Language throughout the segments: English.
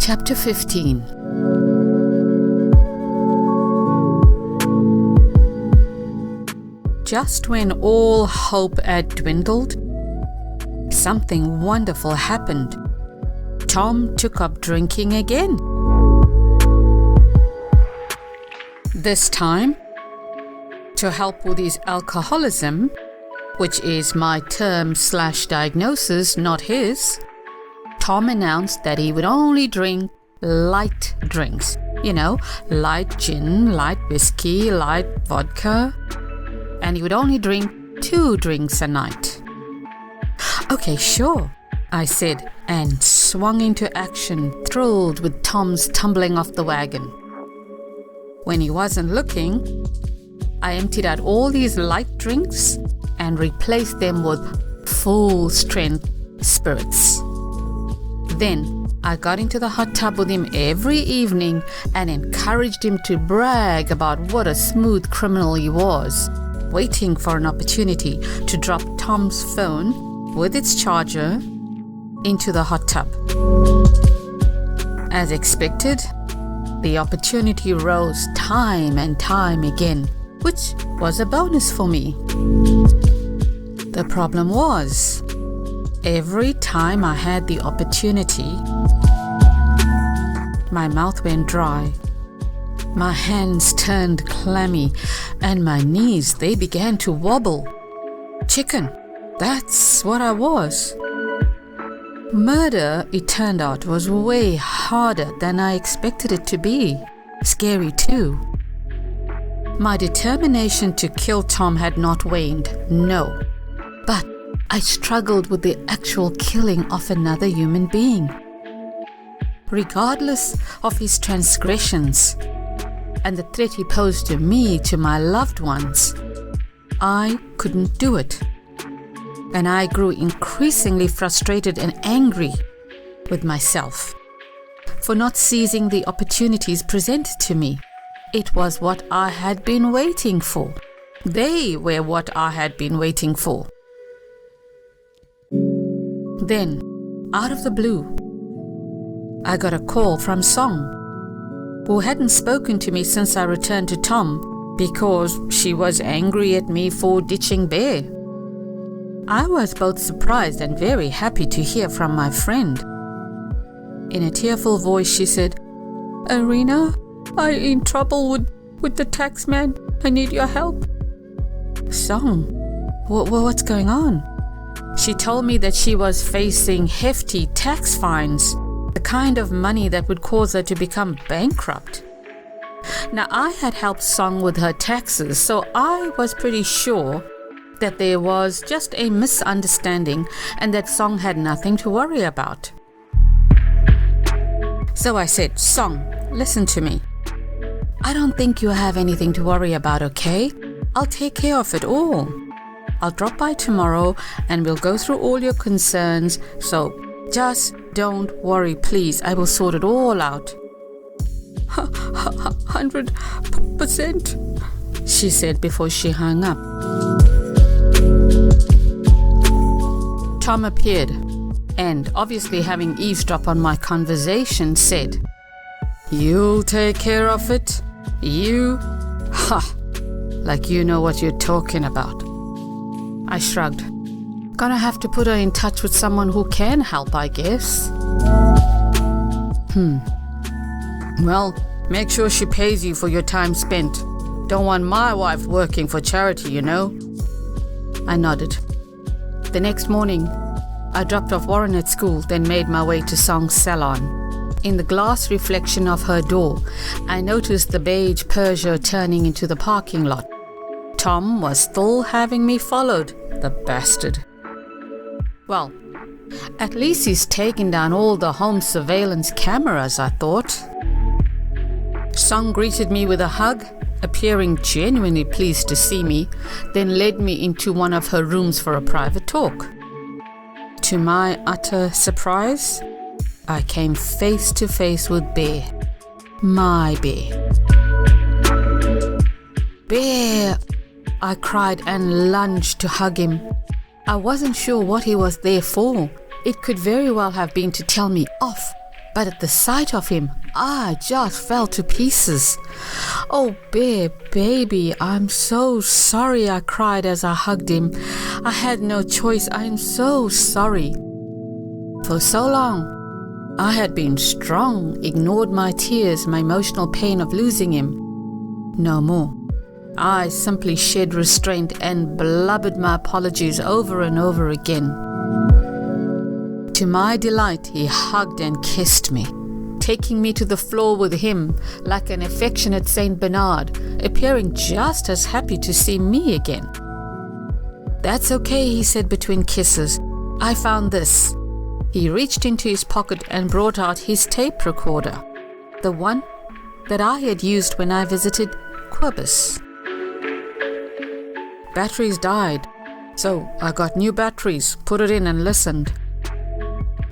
Chapter 15. Just when all hope had dwindled, something wonderful happened. Tom took up drinking again. This time, to help with his alcoholism, which is my term/diagnosis, not his, Tom announced that he would only drink light drinks. Light gin, light whiskey, light vodka. And he would only drink 2 drinks a night. Okay, sure, I said, and swung into action, thrilled with Tom's tumbling off the wagon. When he wasn't looking, I emptied out all these light drinks and replaced them with full-strength spirits. Then I got into the hot tub with him every evening and encouraged him to brag about what a smooth criminal he was, waiting for an opportunity to drop Tom's phone with its charger into the hot tub. As expected, the opportunity rose time and time again, which was a bonus for me. The problem was, every time I had the opportunity, my mouth went dry, my hands turned clammy, and my knees, they began to wobble. Chicken, that's what I was. Murder, it turned out, was way harder than I expected it to be. Scary too. My determination to kill Tom had not waned, no. But I struggled with the actual killing of another human being. Regardless of his transgressions and the threat he posed to me, to my loved ones, I couldn't do it. And I grew increasingly frustrated and angry with myself for not seizing the opportunities presented to me. It was what I had been waiting for. They were what I had been waiting for. Then, out of the blue, I got a call from Song, who hadn't spoken to me since I returned to Tom because she was angry at me for ditching Bear. I was both surprised and very happy to hear from my friend. In a tearful voice, she said, "Arena, I'm in trouble with the tax man. I need your help." Song, what's going on? She told me that she was facing hefty tax fines, the kind of money that would cause her to become bankrupt. Now, I had helped Song with her taxes, so I was pretty sure that there was just a misunderstanding and that Song had nothing to worry about. So I said, "Song, listen to me. I don't think you have anything to worry about, okay? I'll take care of it all. I'll drop by tomorrow and we'll go through all your concerns, so just don't worry, please. I will sort it all out." 100%, she said before she hung up. Tom appeared and, obviously having eavesdropped on my conversation, said, "You'll take care of it? You? Ha! Like you know what you're talking about." I shrugged. Gonna have to put her in touch with someone who can help, I guess. Well, make sure she pays you for your time spent. Don't want my wife working for charity, you know. I nodded. The next morning, I dropped off Warren at school, then made my way to Song's salon. In the glass reflection of her door, I noticed the beige Peugeot turning into the parking lot. Tom was still having me followed, the bastard. Well, at least he's taken down all the home surveillance cameras, I thought. Song greeted me with a hug, appearing genuinely pleased to see me, then led me into one of her rooms for a private talk. To my utter surprise, I came face to face with Bear. My Bear. "Bear!" I cried and lunged to hug him. I wasn't sure what he was there for. It could very well have been to tell me off, but at the sight of him, I just fell to pieces. "Oh, Bear, baby, I'm so sorry," I cried as I hugged him. "I had no choice. I'm so sorry." For so long, I had been strong, ignored my tears, my emotional pain of losing him. No more. I simply shed restraint and blubbered my apologies over and over again. To my delight, he hugged and kissed me, taking me to the floor with him like an affectionate Saint Bernard, appearing just as happy to see me again. "That's okay," he said between kisses. "I found this." He reached into his pocket and brought out his tape recorder, the one that I had used when I visited Quibus. Batteries died, so I got new batteries, put it in and listened.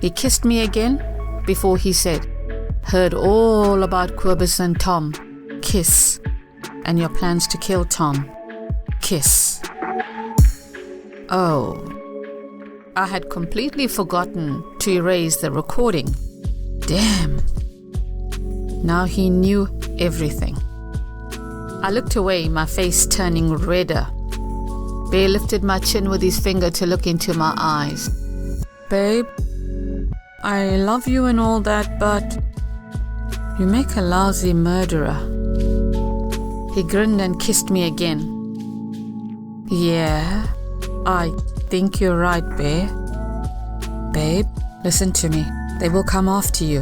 He kissed me again before he said, "Heard all about Quibus and Tom. Kiss. And your plans to kill Tom. Kiss." Oh, I had completely forgotten to erase the recording. Damn. Now he knew everything. I looked away, my face turning redder. Bear lifted my chin with his finger to look into my eyes. "Babe, I love you and all that, but you make a lousy murderer." He grinned and kissed me again. "Yeah, I think you're right, Bear. Babe, listen to me. They will come after you.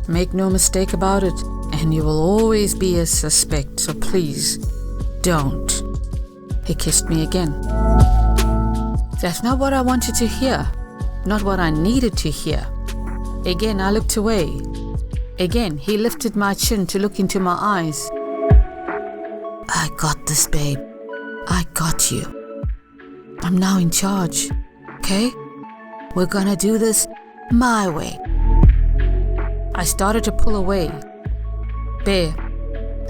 Make no mistake about it, and you will always be a suspect, so please, don't." He kissed me again. That's not what I wanted to hear, not what I needed to hear. Again, I looked away. Again, he lifted my chin to look into my eyes. "I got this, babe. I got you. I'm now in charge, okay? We're gonna do this my way." I started to pull away. "Bear,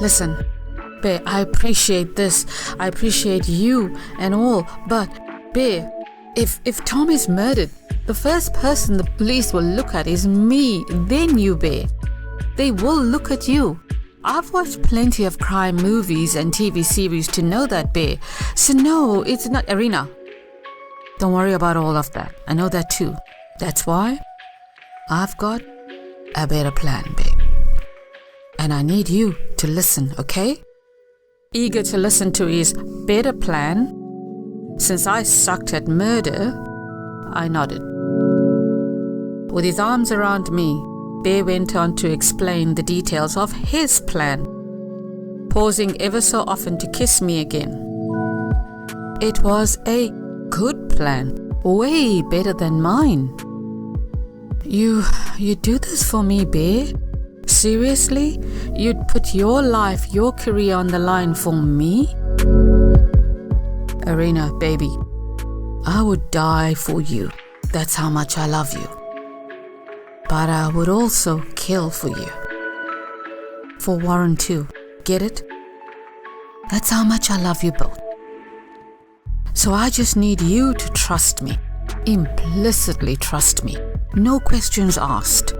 listen. Bear, I appreciate this. I appreciate you and all, but Bear, if Tom is murdered, the first person the police will look at is me, then you, Bear. They will look at you. I've watched plenty of crime movies and TV series to know that, Bear. So no, it's not Arena. Don't worry about all of that. I know that too. That's why I've got a better plan, babe. And I need you to listen, okay?" Eager to listen to his better plan, since I sucked at murder, I nodded. With his arms around me, Bear went on to explain the details of his plan, pausing ever so often to kiss me again. It was a good plan, way better than mine. You do this for me, Bear? Seriously? You'd put your life, your career on the line for me? Arena, baby, I would die for you. That's how much I love you. But I would also kill for you. For Warren too. Get it? That's how much I love you both. So I just need you to trust me. Implicitly trust me. No questions asked.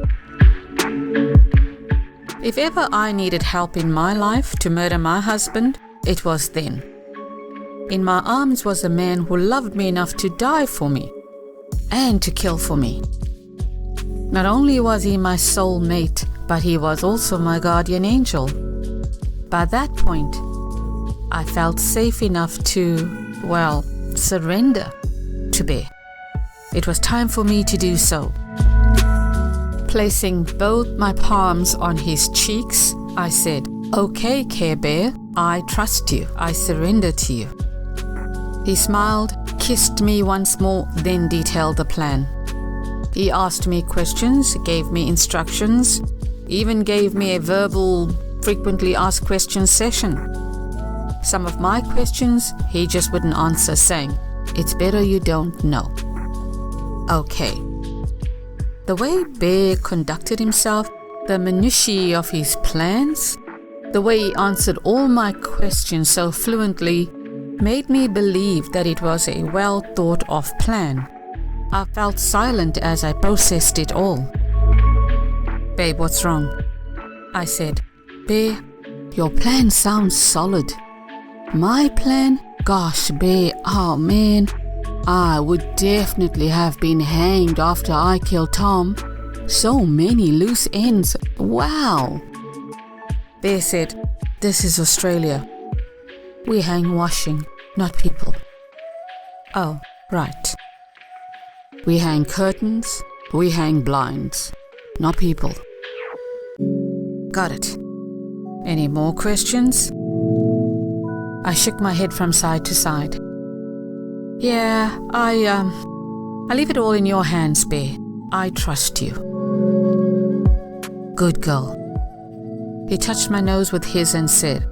If ever I needed help in my life to murder my husband, it was then. In my arms was a man who loved me enough to die for me and to kill for me. Not only was he my soul mate, but he was also my guardian angel. By that point, I felt safe enough to, well, surrender to Bear. It was time for me to do so. Placing both my palms on his cheeks, I said, "Okay, Care Bear, I trust you. I surrender to you." He smiled, kissed me once more, then detailed the plan. He asked me questions, gave me instructions, even gave me a verbal, frequently asked questions session. Some of my questions he just wouldn't answer, saying, "It's better you don't know." Okay. The way Bear conducted himself, the minutiae of his plans, the way he answered all my questions so fluently, made me believe that it was a well thought of plan. I felt silent as I processed it all. Babe, what's wrong? I said, Babe, your plan sounds solid. My plan? Gosh, babe, oh man, I would definitely have been hanged after I killed Tom. So many loose ends. Wow. Bear said, this is Australia. We hang washing, not people. Oh, right. We hang curtains, we hang blinds, not people. Got it. Any more questions? I shook my head from side to side. Yeah, I leave it all in your hands, Bear. I trust you. Good girl. He touched my nose with his and said,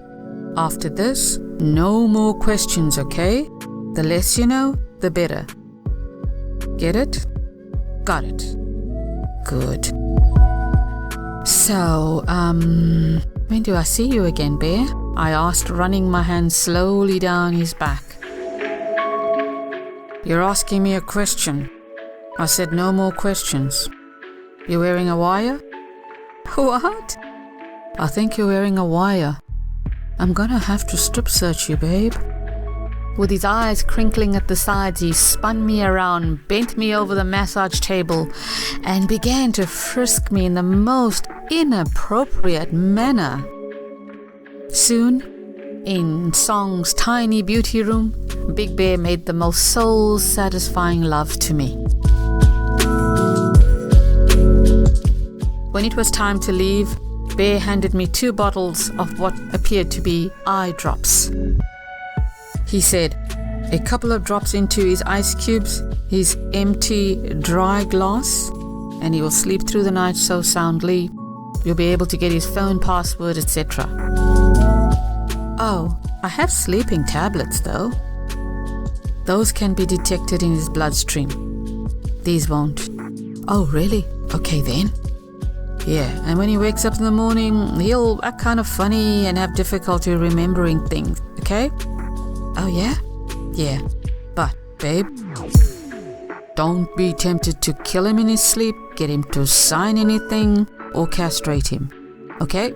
after this, no more questions, okay? The less you know, the better. Get it? Got it. Good. So, when do I see you again, Bear? I asked, running my hand slowly down his back. You're asking me a question. I said no more questions. You wearing a wire? What? I think you're wearing a wire. I'm gonna have to strip search you, babe. With his eyes crinkling at the sides, he spun me around, bent me over the massage table, and began to frisk me in the most inappropriate manner. Soon, in Song's tiny beauty room, Big Bear made the most soul-satisfying love to me. When it was time to leave, Bear handed me 2 bottles of what appeared to be eye drops. He said, a couple of drops into his ice cubes, his empty, dry glass, and he will sleep through the night so soundly, you'll be able to get his phone password, etc. Oh, I have sleeping tablets though. Those can be detected in his bloodstream. These won't. Oh, really? Okay then. Yeah, and when he wakes up in the morning, he'll act kind of funny and have difficulty remembering things, okay? Oh yeah? Yeah. But, babe, don't be tempted to kill him in his sleep, get him to sign anything, or castrate him, okay?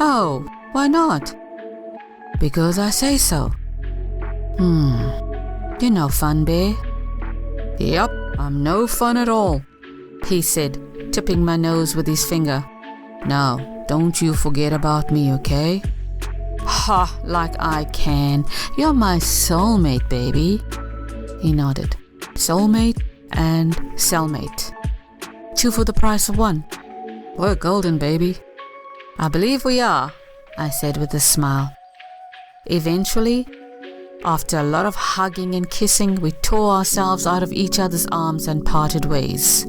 Oh, why not? Because I say so. You're no fun, Bear. Yep, I'm no fun at all, he said, tipping my nose with his finger. Now, don't you forget about me, okay? Ha, like I can. You're my soulmate, baby. He nodded. Soulmate and cellmate. 2 for the price of 1. We're golden, baby. I believe we are, I said with a smile. Eventually, after a lot of hugging and kissing, we tore ourselves out of each other's arms and parted ways.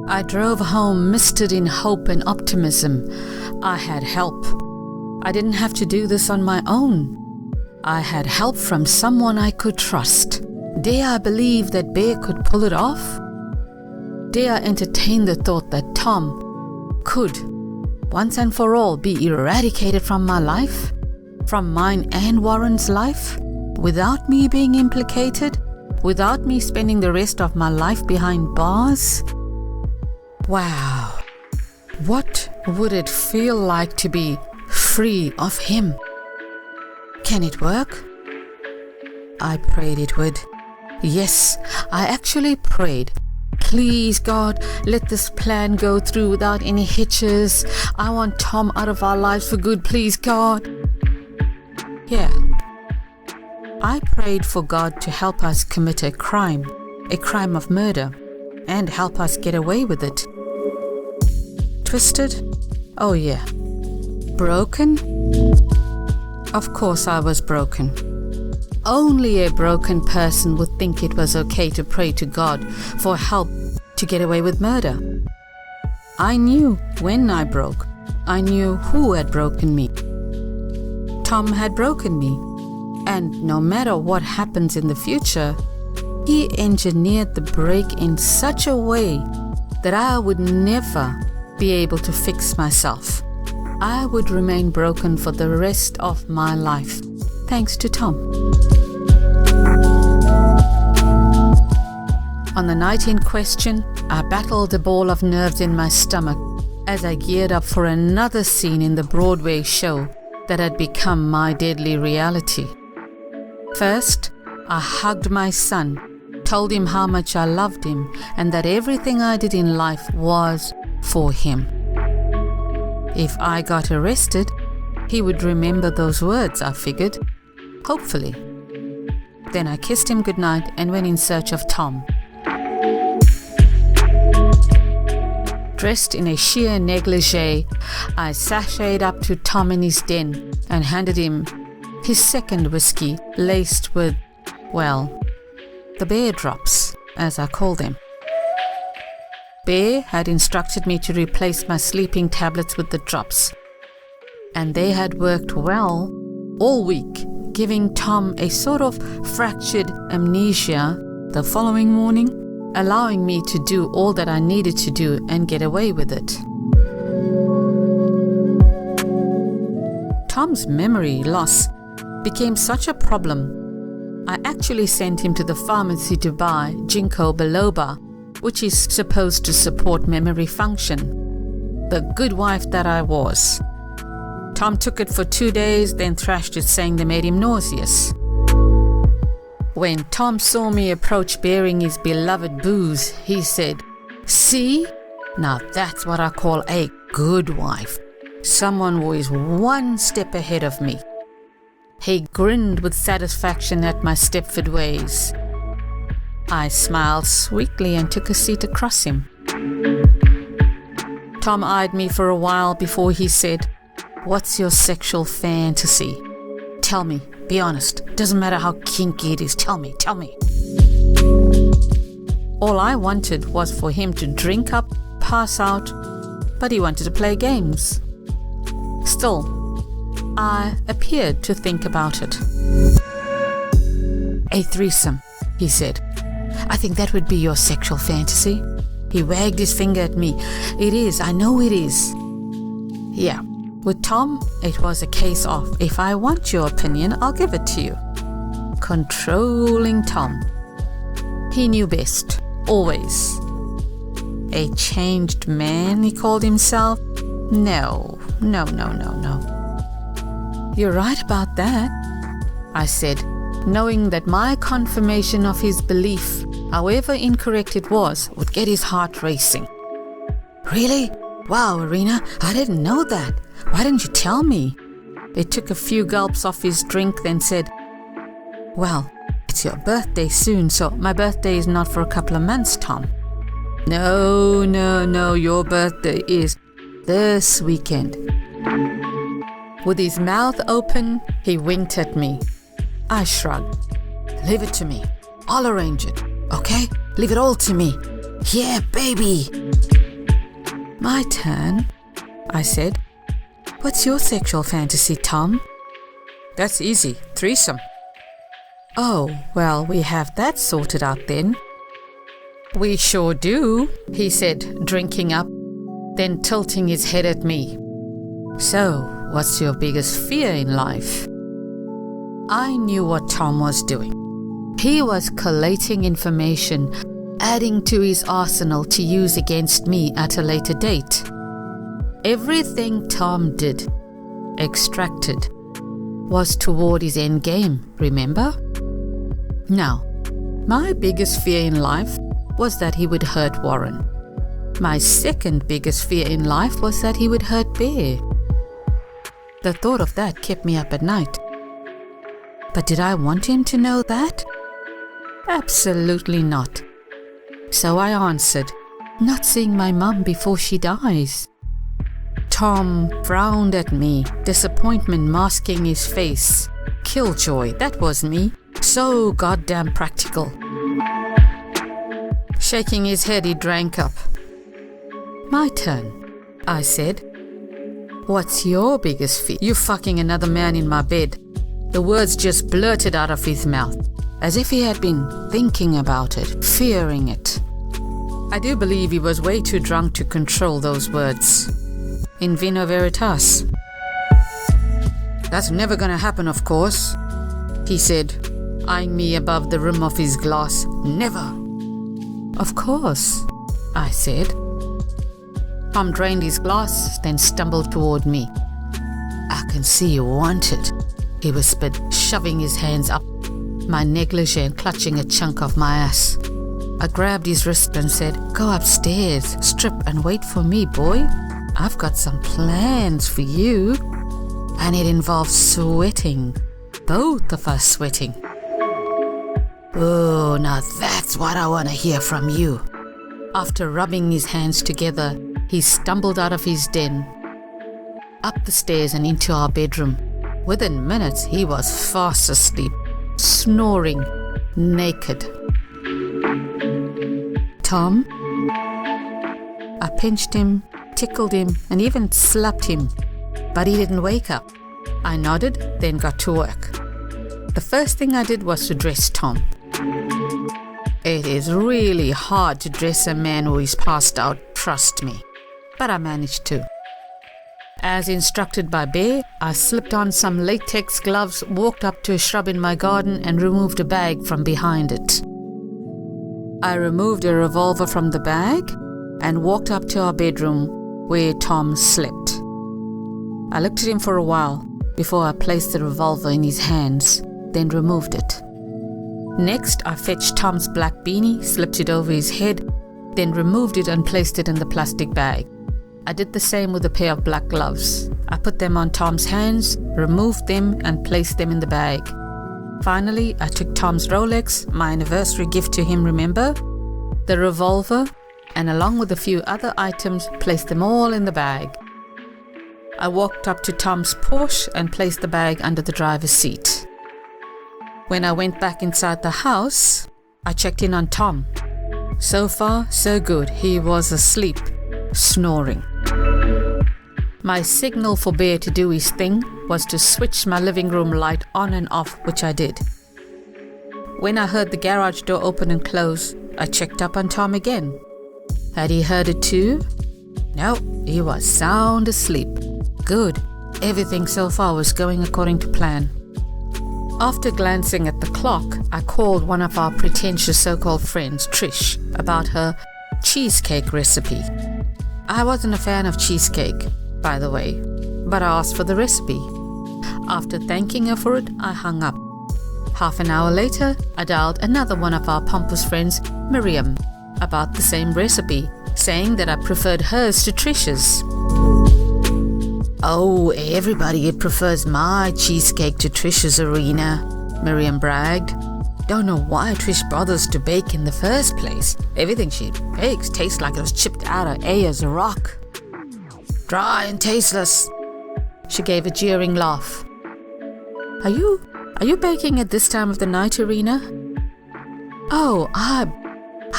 I drove home misted in hope and optimism. I had help. I didn't have to do this on my own. I had help from someone I could trust. Dare I believe that Bear could pull it off? Dare I entertain the thought that Tom could, once and for all, be eradicated from my life? From mine and Warren's life? Without me being implicated? Without me spending the rest of my life behind bars? Wow. What would it feel like to be free of him? Can it work? I prayed it would. Yes, I actually prayed. Please, God, let this plan go through without any hitches. I want Tom out of our lives for good, please, God. Yeah. I prayed for God to help us commit a crime of murder, and help us get away with it. Twisted? Oh yeah. Broken? Of course I was broken. Only a broken person would think it was okay to pray to God for help to get away with murder. I knew when I broke. I knew who had broken me. Tom had broken me. And no matter what happens in the future, he engineered the break in such a way that I would never be able to fix myself. I would remain broken for the rest of my life, thanks to Tom. On the night in question, I battled a ball of nerves in my stomach as I geared up for another scene in the Broadway show that had become my deadly reality. First, I hugged my son, told him how much I loved him and that everything I did in life was for him. If I got arrested, he would remember those words, I figured. Hopefully. Then I kissed him goodnight and went in search of Tom. Dressed in a sheer negligee, I sashayed up to Tom in his den and handed him his second whiskey laced with, well, the bear drops, as I call them. Bear had instructed me to replace my sleeping tablets with the drops, and they had worked well all week, giving Tom a sort of fractured amnesia the following morning, allowing me to do all that I needed to do and get away with it. Tom's memory loss became such a problem, I actually sent him to the pharmacy to buy ginkgo biloba, which is supposed to support memory function. The good wife that I was. Tom took it for 2 days, then thrashed it, saying they made him nauseous. When Tom saw me approach bearing his beloved booze, he said, "See? Now that's what I call a good wife. Someone who is one step ahead of me." He grinned with satisfaction at my Stepford ways. I smiled sweetly and took a seat across him. Tom eyed me for a while before he said, "What's your sexual fantasy? Tell me, be honest. Doesn't matter how kinky it is. Tell me. All I wanted was for him to drink up, pass out, but he wanted to play games. Still, I appeared to think about it. "A threesome," he said. "I think that would be your sexual fantasy." He wagged his finger at me. "It is, I know it is." Yeah, with Tom, it was a case of, if I want your opinion, I'll give it to you. Controlling Tom. He knew best, always. A changed man, he called himself? No. "You're right about that," I said, knowing that my confirmation of his belief, however incorrect it was, would get his heart racing. "Really? Wow, Arena, I didn't know that. Why didn't you tell me?" He took a few gulps off his drink, then said, "Well, it's your birthday soon, so my birthday is not for a couple of months, Tom." No, your birthday is this weekend." With his mouth open, he winked at me. I shrugged. "Leave it to me. I'll arrange it, okay? Leave it all to me. Yeah, baby." "My turn," I said. "What's your sexual fantasy, Tom?" "That's easy. Threesome." "Oh, well, we have that sorted out then." "We sure do," he said, drinking up, then tilting his head at me. "So, what's your biggest fear in life?" I knew what Tom was doing. He was collating information, adding to his arsenal to use against me at a later date. Everything Tom did, extracted, was toward his end game, remember? Now, my biggest fear in life was that he would hurt Warren. My second biggest fear in life was that he would hurt Bear. The thought of that kept me up at night. But did I want him to know that? Absolutely not. So I answered, "Not seeing my mum before she dies." Tom frowned at me, disappointment masking his face. Killjoy, that was me. So goddamn practical. Shaking his head, he drank up. "My turn," I said. "What's your biggest fear?" "You fucking another man in my bed." The words just blurted out of his mouth, as if he had been thinking about it, fearing it. I do believe he was way too drunk to control those words. in vino veritas. That's never gonna happen, of course, he said, eyeing me above the rim of his glass. Never. Of course, I said. Tom drained his glass, then stumbled toward me. I can see you want it, he whispered, shoving his hands up my negligee and clutching a chunk of my ass. I grabbed his wrist and said, go upstairs, strip and wait for me, boy. I've got some plans for you. And it involves sweating. Both of us sweating. Oh, now that's what I want to hear from you. After rubbing his hands together, he stumbled out of his den, up the stairs and into our bedroom. Within minutes, he was fast asleep, snoring, naked. Tom? I pinched him, tickled him, and even slapped him, but he didn't wake up. I nodded, then got to work. The first thing I did was to dress Tom. It is really hard to dress a man who is passed out, trust me, but I managed to. As instructed by Bear, I slipped on some latex gloves, walked up to a shrub in my garden and removed a bag from behind it. I removed a revolver from the bag and walked up to our bedroom where Tom slept. I looked at him for a while before I placed the revolver in his hands, then removed it. Next, I fetched Tom's black beanie, slipped it over his head, then removed it and placed it in the plastic bag. I did the same with a pair of black gloves. I put them on Tom's hands, removed them and placed them in the bag. Finally, I took Tom's Rolex, my anniversary gift to him, remember? The revolver, and along with a few other items, placed them all in the bag. I walked up to Tom's Porsche and placed the bag under the driver's seat. When I went back inside the house, I checked in on Tom. So far, so good. He was asleep, snoring. My signal for Bear to do his thing was to switch my living room light on and off, which I did. When I heard the garage door open and close, I checked up on Tom again. Had he heard it too? No, he was sound asleep. Good. Everything so far was going according to plan. After glancing at the clock, I called one of our pretentious so-called friends, Trish, about her cheesecake recipe. I wasn't a fan of cheesecake, by the way, but I asked for the recipe. After thanking her for it, I hung up. Half an hour later, I dialed another one of our pompous friends, Miriam, about the same recipe, saying that I preferred hers to Trish's. Oh, everybody prefers my cheesecake to Trish's, Arena, Miriam bragged. Don't know why Trish bothers to bake in the first place. Everything she bakes tastes like it was chipped out of Aya's rock. Dry and tasteless. She gave a jeering laugh. Are you baking at this time of the night, Arena? Oh, I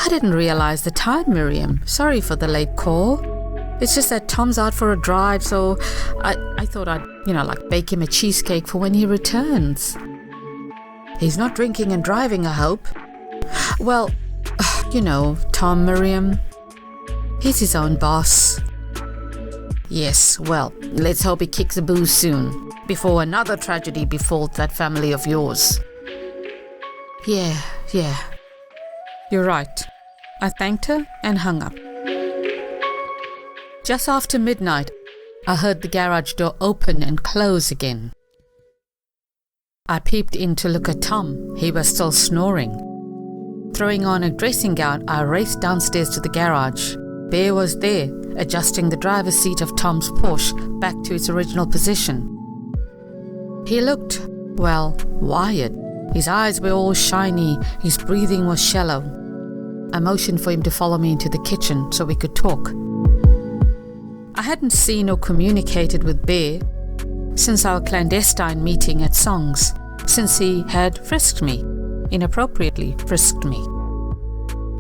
didn't realize the time, Miriam. Sorry for the late call. It's just that Tom's out for a drive, so I thought I'd, bake him a cheesecake for when he returns. He's not drinking and driving, I hope. Well, Tom, Miriam, he's his own boss. Yes, well, let's hope he kicks the booze soon, before another tragedy befalls that family of yours. Yeah. You're right. I thanked her and hung up. Just after midnight, I heard the garage door open and close again. I peeped in to look at Tom. He was still snoring. Throwing on a dressing gown, I raced downstairs to the garage. Bear was there, adjusting the driver's seat of Tom's Porsche back to its original position. He looked, wired. His eyes were all shiny, his breathing was shallow. I motioned for him to follow me into the kitchen so we could talk. I hadn't seen or communicated with Bear since our clandestine meeting at Songs, since he had frisked me, inappropriately frisked me.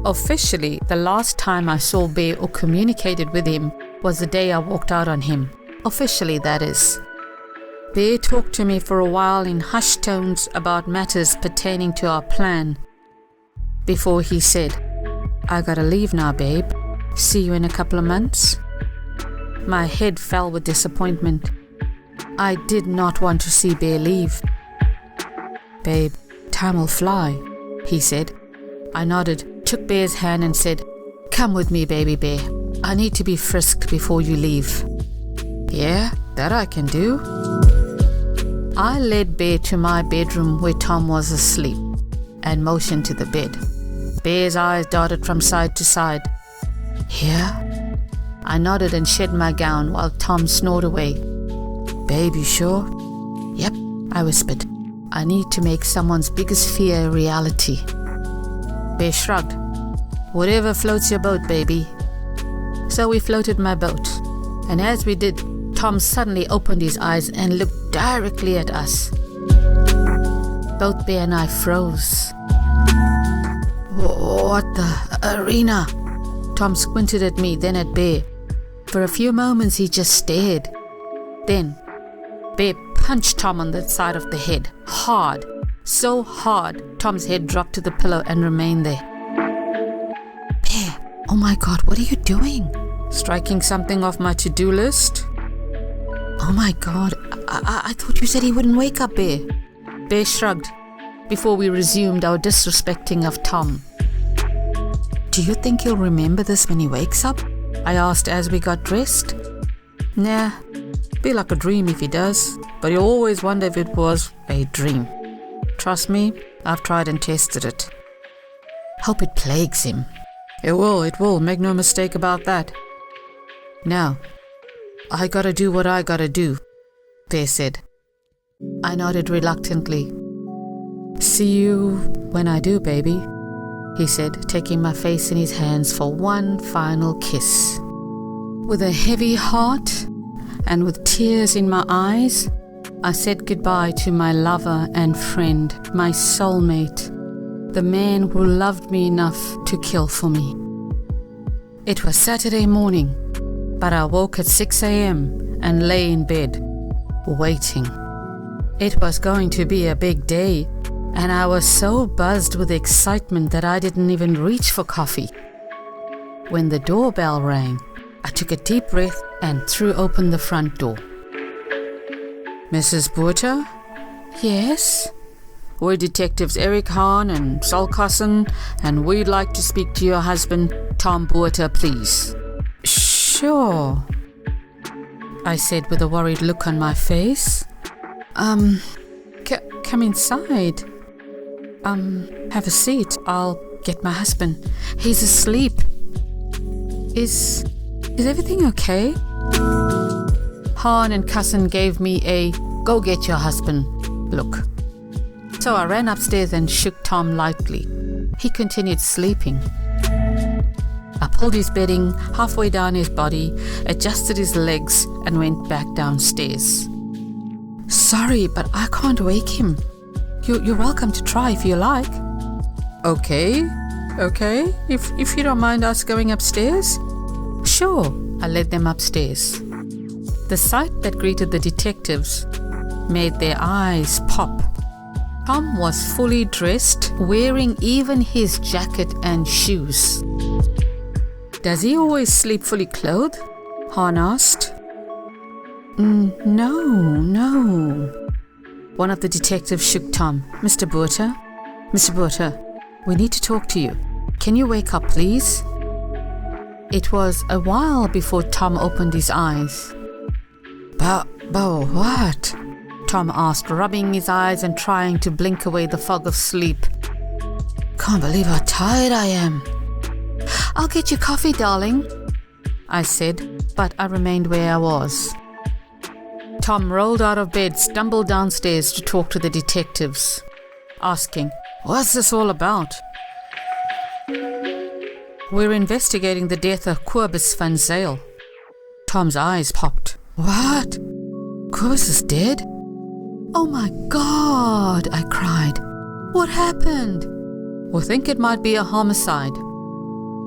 Officially, the last time I saw Bear or communicated with him was the day I walked out on him. Officially, that is. Bear talked to me for a while in hushed tones about matters pertaining to our plan, before he said, I gotta leave now, babe. See you in a couple of months. My head fell with disappointment. I did not want to see Bear leave. "Babe, time will fly," he said. I nodded, took Bear's hand and said, "Come with me, baby bear. I need to be frisked before you leave." "Yeah, that I can do." I led Bear to my bedroom where Tom was asleep and motioned to the bed. Bear's eyes darted from side to side. "Here?" I nodded and shed my gown while Tom snored away. "Babe, you sure?" "Yep," I whispered. "I need to make someone's biggest fear a reality." Bear shrugged. "Whatever floats your boat, baby." So we floated my boat, and as we did, Tom suddenly opened his eyes and looked directly at us. Both Bear and I froze. "What the arena?" Tom squinted at me, then at Bear. For a few moments he just stared. Then Bear punched Tom on the side of the head, hard, so hard Tom's head dropped to the pillow and remained there. "Bear, oh my God, what are you doing?" "Striking something off my to-do list." "Oh my God, I thought you said he wouldn't wake up, Bear." Bear shrugged before we resumed our disrespecting of Tom. "Do you think he'll remember this when he wakes up?" I asked as we got dressed. "Nah, be like a dream if he does, but he'll always wonder if it was a dream. Trust me, I've tried and tested it." "Hope it plagues him." It will, make no mistake about that." "Now, I gotta do what I gotta do," Bear said. I nodded reluctantly. "See you when I do, baby," he said, taking my face in his hands for one final kiss. With a heavy heart and with tears in my eyes, I said goodbye to my lover and friend, my soulmate, the man who loved me enough to kill for me. It was Saturday morning, but I woke at 6 a.m. and lay in bed, waiting. It was going to be a big day, and I was so buzzed with excitement that I didn't even reach for coffee. When the doorbell rang, I took a deep breath and threw open the front door. "Mrs. Botha?" "Yes?" "We're Detectives Eric Hahn and Sol Cusson, and we'd like to speak to your husband, Tom Botha, please." "Sure," I said with a worried look on my face. Come inside. Have a seat. I'll get my husband. He's asleep." Is everything okay?" Hahn and Cusson gave me a "go get your husband" look. So I ran upstairs and shook Tom lightly. He continued sleeping. I pulled his bedding halfway down his body, adjusted his legs, and went back downstairs. "Sorry, but I can't wake him. You're welcome to try if you like." Okay, if you don't mind us going upstairs." "Sure," I led them upstairs. The sight that greeted the detectives made their eyes pop. Tom was fully dressed, wearing even his jacket and shoes. "Does he always sleep fully clothed?" Hahn asked. No. One of the detectives shook Tom. Mr. Botha, we need to talk to you. Can you wake up, please?" It was a while before Tom opened his eyes. But what?" Tom asked, rubbing his eyes and trying to blink away the fog of sleep. "Can't believe how tired I am." "I'll get you coffee, darling," I said, but I remained where I was. Tom rolled out of bed, stumbled downstairs to talk to the detectives, asking, "What's this all about?" "We're investigating the death of Kobus van Zyl." Tom's eyes popped. "What? Kobus is dead?" "Oh my God," I cried. "What happened?" "We think it might be a homicide."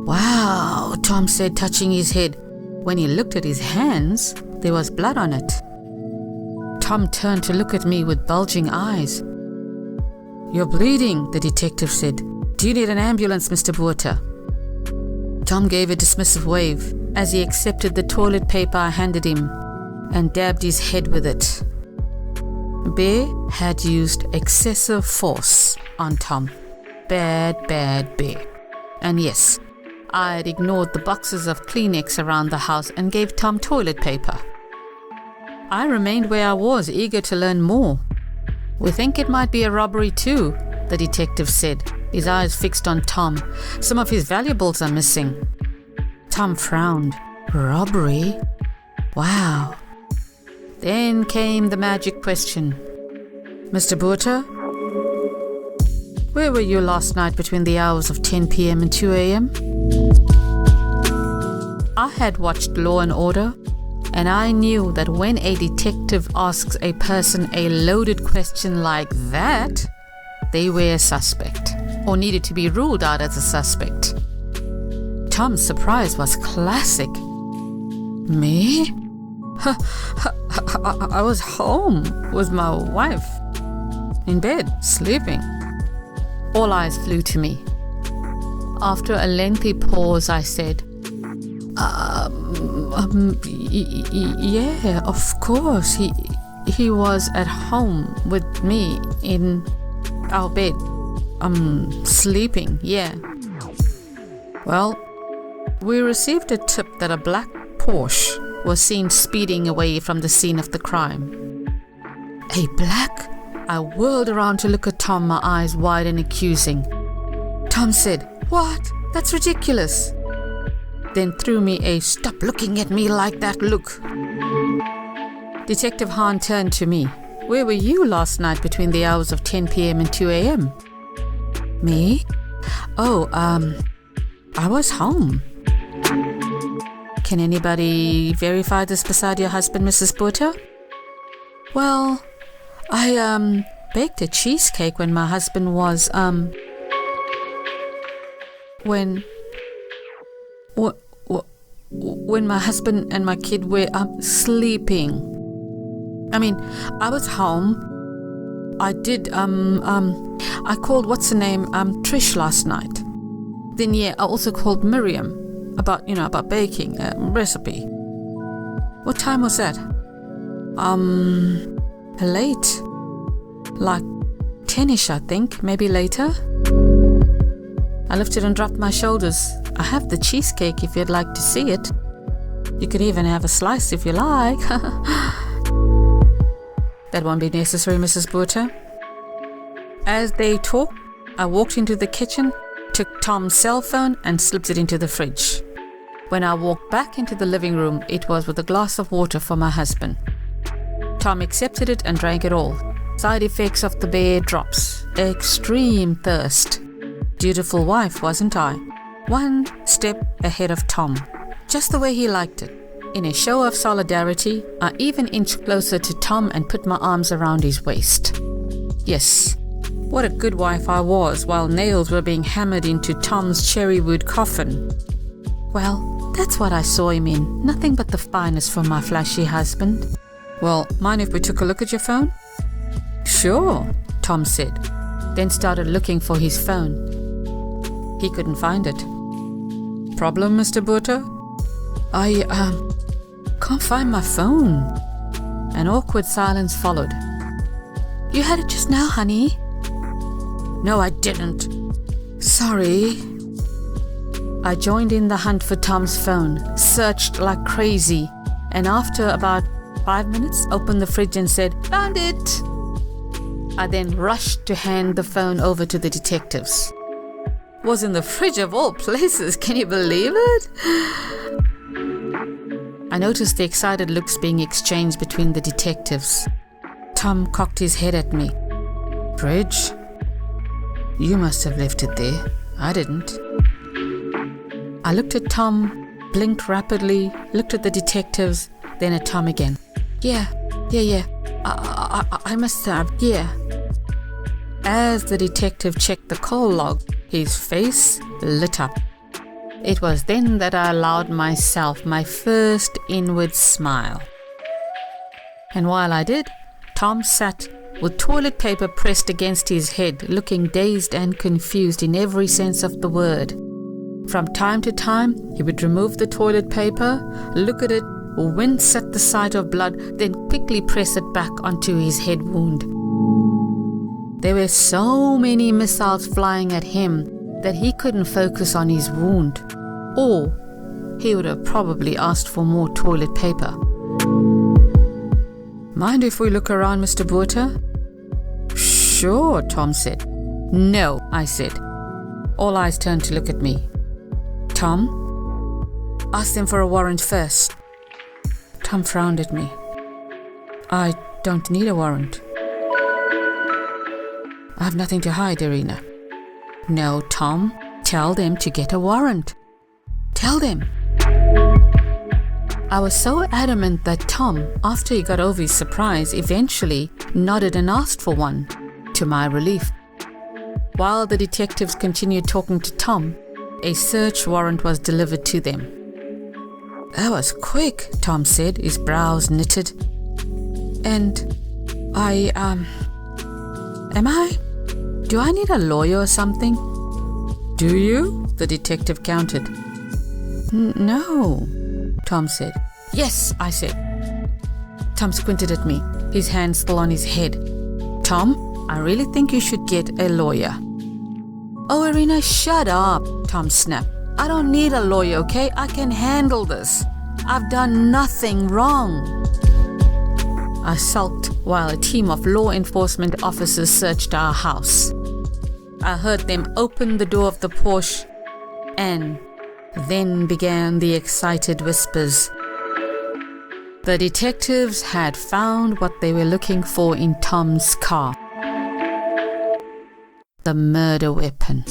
"Wow," Tom said, touching his head. When he looked at his hands, there was blood on it. Tom turned to look at me with bulging eyes. "You're bleeding," the detective said. "Do you need an ambulance, Mr. Botha?" Tom gave a dismissive wave. as he accepted the toilet paper I handed him and dabbed his head with it. Bear had used excessive force on Tom. Bad Bear. And yes, I had ignored the boxes of Kleenex around the house and gave Tom toilet paper. I remained where I was, eager to learn more. "We think it might be a robbery too," the detective said, his eyes fixed on Tom. "Some of his valuables are missing." Tom frowned. "Robbery? Wow." Then came the magic question. "Mr. Botha, where were you last night between the hours of 10 p.m. and 2 a.m.? I had watched Law and Order, and I knew that when a detective asks a person a loaded question like that, they were a suspect, or needed to be ruled out as a suspect. Tom's surprise was classic. "Me? I was home with my wife, in bed, sleeping." All eyes flew to me. After a lengthy pause, I said, Yeah, of course. He was at home with me in our bed. Sleeping, yeah. Well, we received a tip that a black Porsche was seen speeding away from the scene of the crime. "A black?" I whirled around to look at Tom, my eyes wide and accusing. Tom said, "What? That's ridiculous." Then threw me a "stop looking at me like that" look. Detective Hahn turned to me. "Where were you last night between the hours of 10 p.m. and 2 a.m.? "Me? Oh, I was home." "Can anybody verify this beside your husband, Mrs. Botha?" "Well, I baked a cheesecake when my husband was when my husband and my kid were sleeping. I mean, I was home. I did I called what's her name Trish last night. Then yeah, I also called Miriam about baking a recipe." "What time was that?" Late. Like 10ish, I think, maybe later." I lifted and dropped my shoulders. "I have the cheesecake if you'd like to see it. You could even have a slice if you like." "That won't be necessary, Mrs. Botha." As they talked, I walked into the kitchen, took Tom's cell phone and slipped it into the fridge. When I walked back into the living room, it was with a glass of water for my husband. Tom accepted it and drank it all. Side effects of the bear drops. Extreme thirst. Dutiful wife, wasn't I? One step ahead of Tom. Just the way he liked it. In a show of solidarity, I even inched closer to Tom and put my arms around his waist. Yes, what a good wife I was while nails were being hammered into Tom's cherrywood coffin. Well, that's what I saw him in. Nothing but the finest for my flashy husband. "Well, mind if we took a look at your phone?" "Sure," Tom said, then started looking for his phone. He couldn't find it. "Problem, Mr. Botha?" "I can't find my phone." An awkward silence followed. "You had it just now, honey." "No, I didn't." "Sorry." I joined in the hunt for Tom's phone, searched like crazy, and after about 5 minutes, opened the fridge and said, "Found it." I then rushed to hand the phone over to the detectives. Was in the fridge of all places, can you believe it? I noticed the excited looks being exchanged between the detectives. Tom cocked his head at me. "Fridge? You must have left it there. I didn't." I looked at Tom, blinked rapidly, looked at the detectives, then at Tom again. Yeah. I must have, yeah. As the detective checked the call log, his face lit up. It was then that I allowed myself my first inward smile. And while I did, Tom sat with toilet paper pressed against his head, looking dazed and confused in every sense of the word. From time to time, he would remove the toilet paper, look at it, wince at the sight of blood, then quickly press it back onto his head wound. There were so many missiles flying at him that he couldn't focus on his wound, or he would have probably asked for more toilet paper. "Mind if we look around, Mr. Botha?" "Sure," Tom said. "No," I said. All eyes turned to look at me. "Tom, ask them for a warrant first." Tom frowned at me. "I don't need a warrant. I have nothing to hide, Irina." "No, Tom, tell them to get a warrant. Tell them." I was so adamant that Tom, after he got over his surprise, eventually nodded and asked for one, to my relief. While the detectives continued talking to Tom, a search warrant was delivered to them. "That was quick," Tom said, his brows knitted. "And do I need a lawyer or something?" "Do you?" the detective countered. "No," Tom said. "Yes," I said. Tom squinted at me, his hand still on his head. "Tom, I really think you should get a lawyer." "Oh, Irina, shut up," Tom snapped. "I don't need a lawyer, okay? I can handle this. I've done nothing wrong." I sulked while a team of law enforcement officers searched our house. I heard them open the door of the Porsche, and then began the excited whispers. The detectives had found what they were looking for in Tom's car: the murder weapon.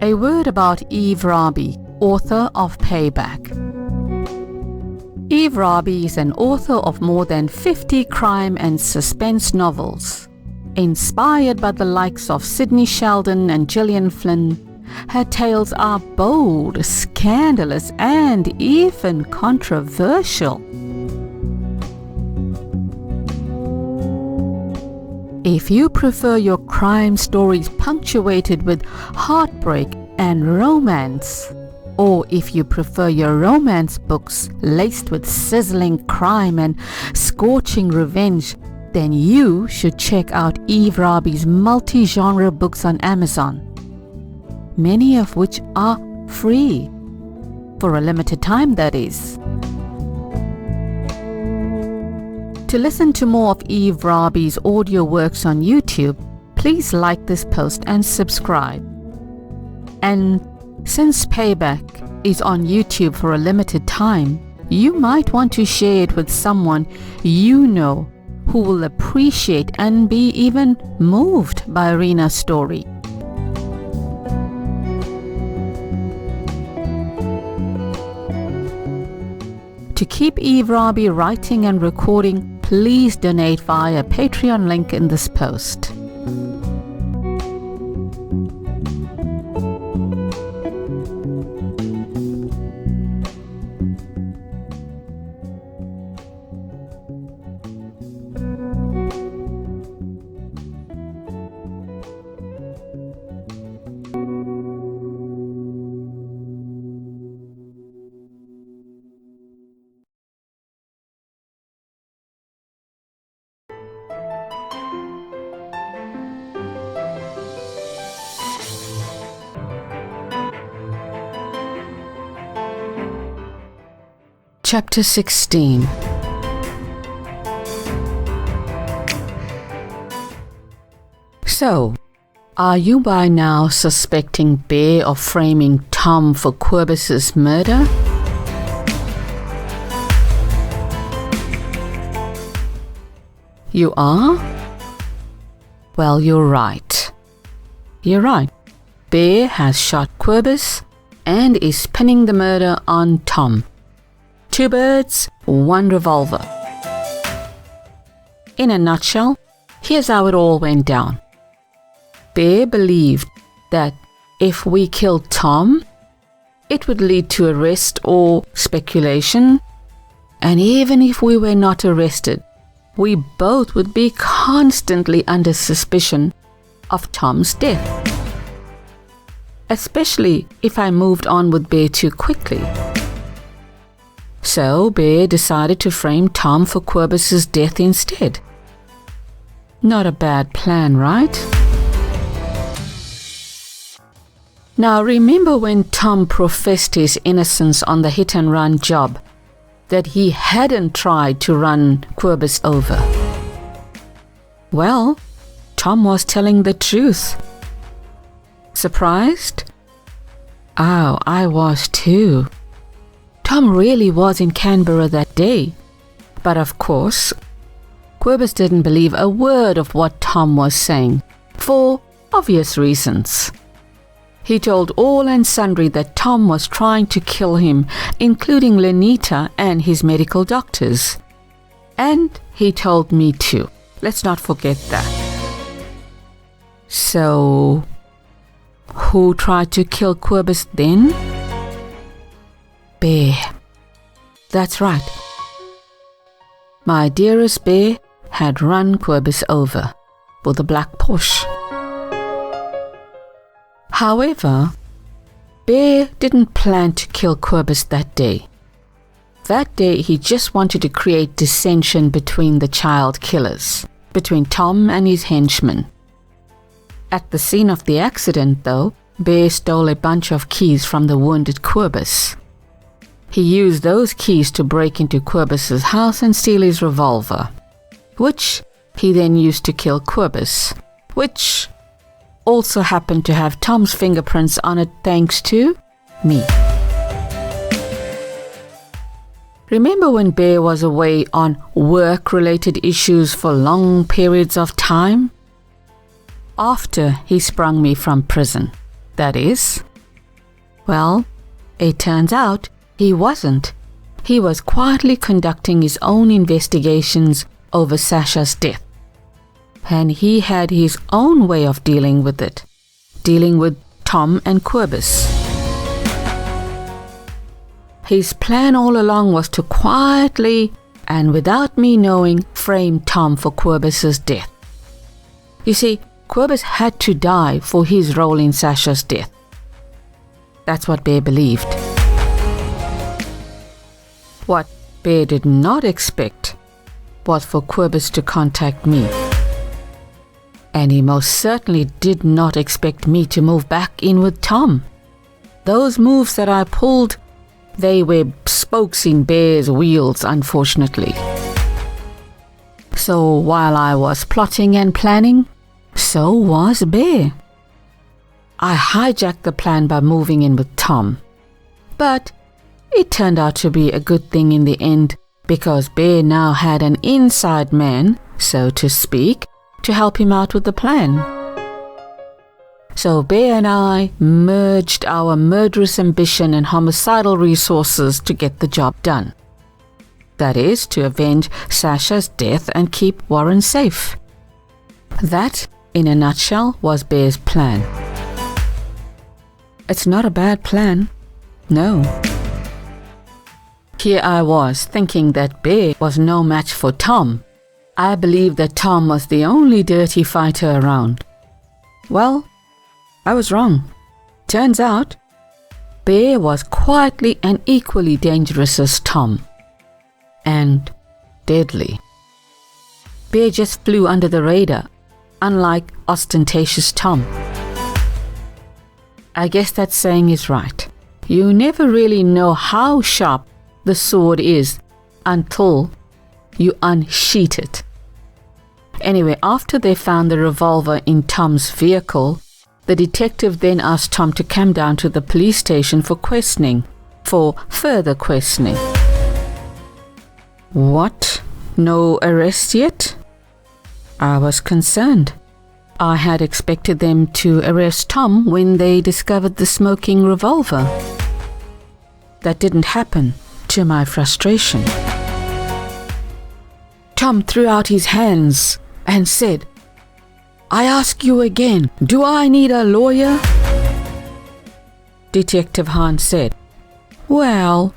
A word about Eve Rabi, author of Payback. Eve Rabi is an author of more than 50 crime and suspense novels. Inspired by the likes of Sidney Sheldon and Gillian Flynn, her tales are bold, scandalous, and even controversial. If you prefer your crime stories punctuated with heartbreak and romance, or if you prefer your romance books laced with sizzling crime and scorching revenge, then you should check out Eve Rabi's multi-genre books on Amazon, many of which are free, for a limited time, that is. To listen to more of Eve Rabi's audio works on YouTube, please like this post and subscribe. And since Payback is on YouTube for a limited time, you might want to share it with someone you know who will appreciate and be even moved by Irina's story. To keep Eve Rabi writing and recording, please donate via Patreon link in this post. Chapter 16. So, are you by now suspecting Bear of framing Tom for Querbus's murder? You are? Well, you're right. you're right. Bear has shot Quibus and is pinning the murder on Tom. 2 birds, 1 revolver. In a nutshell, here's how it all went down. Bear believed that if we killed Tom, it would lead to arrest or speculation, and even if we were not arrested, we both would be constantly under suspicion of Tom's death. Especially if I moved on with Bear too quickly. So Bear decided to frame Tom for Quibus's death instead. Not a bad plan, right? Now remember when Tom professed his innocence on the hit-and-run job, that he hadn't tried to run Quibus over. Well, Tom was telling the truth. Surprised? Oh, I was too. Tom really was in Canberra that day. But of course, Quibus didn't believe a word of what Tom was saying, for obvious reasons. He told all and sundry that Tom was trying to kill him, including Lenita and his medical doctors. And he told me too. Let's not forget that. So, who tried to kill Quibus then? Bear. That's right. My dearest Bear had run Quibus over with a black Porsche. However, Bear didn't plan to kill Quibus that day. That day he just wanted to create dissension between the child killers, between Tom and his henchmen. At the scene of the accident, though, Bear stole a bunch of keys from the wounded Quibus. He used those keys to break into Quibus's house and steal his revolver, which he then used to kill Quibus, which also happened to have Tom's fingerprints on it thanks to me. Remember when Bear was away on work-related issues for long periods of time? After he sprung me from prison, that is. Well, it turns out he wasn't. He was quietly conducting his own investigations over Sasha's death. And he had his own way of dealing with it, dealing with Tom and Quibus. His plan all along was to quietly, and without me knowing, frame Tom for Quibus's death. You see, Quibus had to die for his role in Sasha's death. That's what Bear believed. What Bear did not expect was for Quibus to contact me. And he most certainly did not expect me to move back in with Tom. Those moves that I pulled, they were spokes in Bear's wheels, unfortunately. So while I was plotting and planning, so was Bear. I hijacked the plan by moving in with Tom. But it turned out to be a good thing in the end, because Bear now had an inside man, so to speak, to help him out with the plan. So Bear and I merged our murderous ambition and homicidal resources to get the job done. That is, to avenge Sasha's death and keep Warren safe. That, in a nutshell, was Bear's plan. It's not a bad plan. No. Here I was, thinking that Bear was no match for Tom. I believed that Tom was the only dirty fighter around. Well, I was wrong. Turns out, Bear was quietly and equally dangerous as Tom. And deadly. Bear just flew under the radar, unlike ostentatious Tom. I guess that saying is right. You never really know how sharp the sword is until you unsheath it. Anyway, after they found the revolver in Tom's vehicle, the detective then asked Tom to come down to the police station for further questioning. What? No arrest yet? I was concerned. I had expected them to arrest Tom when they discovered the smoking revolver. That didn't happen, to my frustration. Tom threw out his hands and said, "I ask you again, do I need a lawyer?" Detective Hahn said, "Well,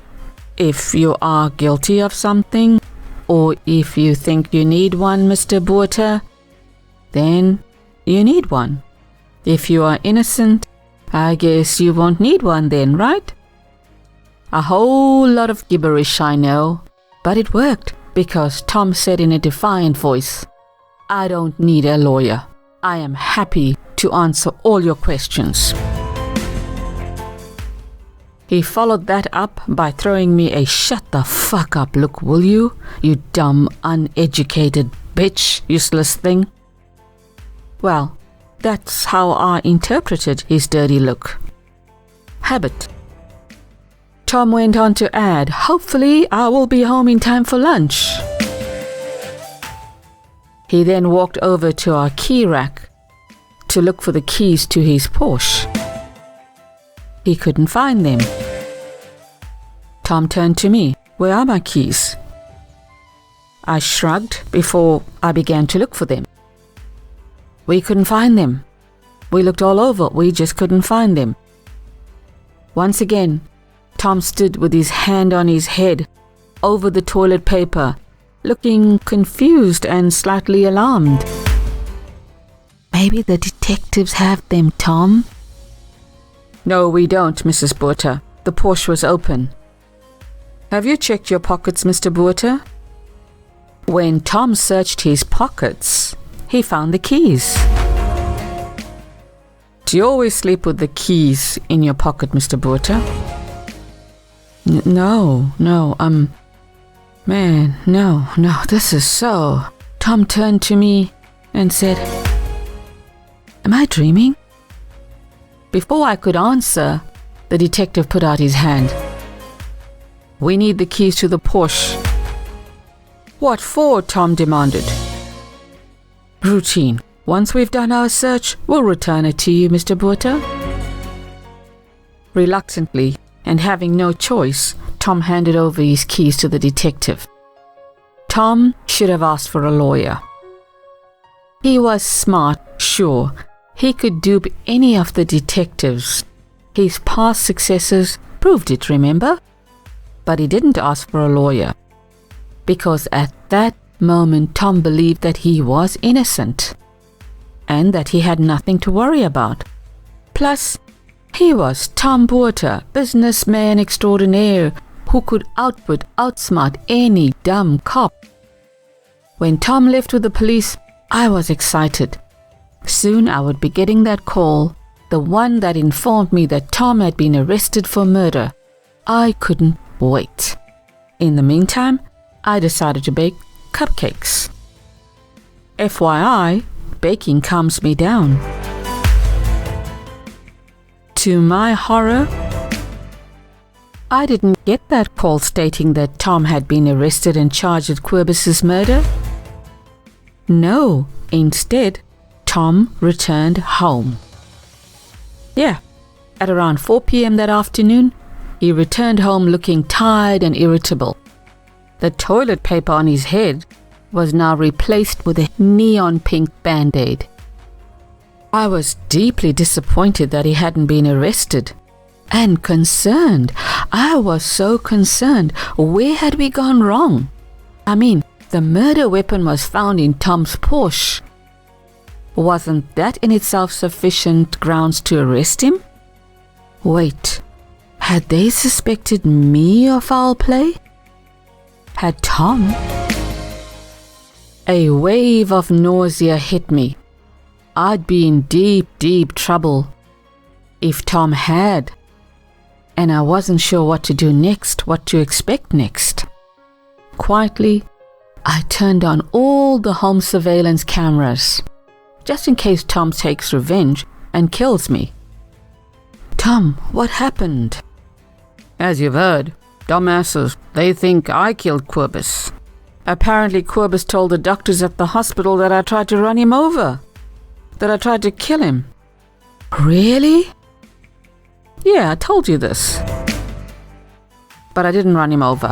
if you are guilty of something, or if you think you need one, Mr. Botha, then you need one. If you are innocent, I guess you won't need one then, right?" A whole lot of gibberish, I know, but it worked because Tom said in a defiant voice, "I don't need a lawyer. I am happy to answer all your questions." He followed that up by throwing me a "shut the fuck up look, will you? You dumb, uneducated bitch, useless thing." Well, that's how I interpreted his dirty look. Habit. Tom went on to add, "Hopefully I will be home in time for lunch." He then walked over to our key rack to look for the keys to his Porsche. He couldn't find them. Tom turned to me, "Where are my keys?" I shrugged before I began to look for them. "We couldn't find them. We looked all over, we just couldn't find them." Once again, Tom stood with his hand on his head over the toilet paper, looking confused and slightly alarmed. "Maybe the detectives have them, Tom." "No, we don't, Mrs. Botha. The Porsche was open." "Have you checked your pockets, Mr. Botha?" When Tom searched his pockets, he found the keys. "Do you always sleep with the keys in your pocket, Mr. Botha?" No, this is so." Tom turned to me and said, "Am I dreaming?" Before I could answer, the detective put out his hand. "We need the keys to the Porsche." "What for?" Tom demanded. "Routine. Once we've done our search, we'll return it to you, Mr. Botha." Reluctantly, and having no choice, Tom handed over his keys to the detective. Tom should have asked for a lawyer. He was smart, sure. He could dupe any of the detectives. His past successes proved it, remember? But he didn't ask for a lawyer, because at that moment Tom believed that he was innocent and that he had nothing to worry about. Plus, he was Tom Botha, businessman extraordinaire, who could outsmart any dumb cop. When Tom left with the police, I was excited. Soon I would be getting that call, the one that informed me that Tom had been arrested for murder. I couldn't wait. In the meantime, I decided to bake cupcakes. FYI, baking calms me down. To my horror, I didn't get that call stating that Tom had been arrested and charged with Querbus's murder. No, instead, Tom returned home. Yeah, at around 4 p.m. that afternoon, he returned home looking tired and irritable. The toilet paper on his head was now replaced with a neon pink band-aid. I was deeply disappointed that he hadn't been arrested. And concerned. I was so concerned. Where had we gone wrong? I mean, the murder weapon was found in Tom's Porsche. Wasn't that in itself sufficient grounds to arrest him? Wait, had they suspected me of foul play? Had Tom? A wave of nausea hit me. I'd be in deep, deep trouble if Tom had. And I wasn't sure what to do next, what to expect next. Quietly, I turned on all the home surveillance cameras, just in case Tom takes revenge and kills me. "Tom, what happened?" "As you've heard, dumbasses, they think I killed Querbus. Apparently Querbus told the doctors at the hospital that I tried to run him over. that I tried to kill him. Really? Yeah, I told you this. But I didn't run him over.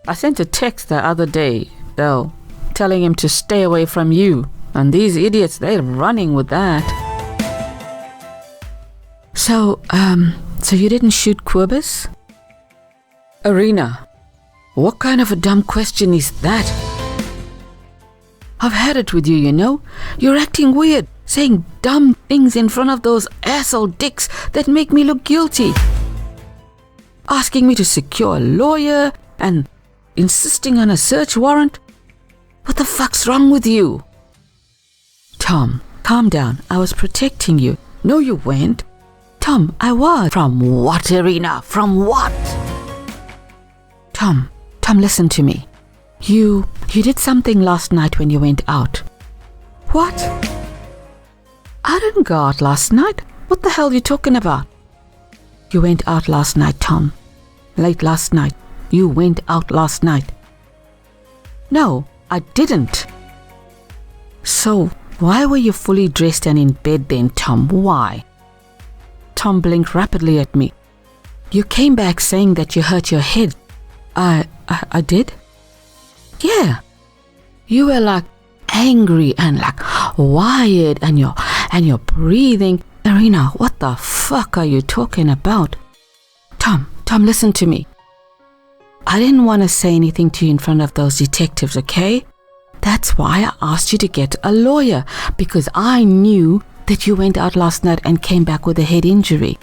I sent a text the other day, though, telling him to stay away from you. And these idiots, they're running with that. So you didn't shoot Quibus? Arena, what kind of a dumb question is that? I've had it with you, you know. You're acting weird, saying dumb things in front of those asshole dicks that make me look guilty. Asking me to secure a lawyer and insisting on a search warrant. What the fuck's wrong with you? Tom, calm down. I was protecting you. No, you weren't. Tom, I was. From what, Irina? From what? Tom, listen to me. You did something last night when you went out. What? I didn't go out last night. What the hell are you talking about? You went out last night, Tom. Late last night. You went out last night. No, I didn't. So, why were you fully dressed and in bed then, Tom? Why? Tom blinked rapidly at me. You came back saying that you hurt your head. I did? Yeah. You were like angry and like wired and you're breathing. Irina, what the fuck are you talking about? Tom, listen to me. I didn't want to say anything to you in front of those detectives, okay? That's why I asked you to get a lawyer, because I knew that you went out last night and came back with a head injury.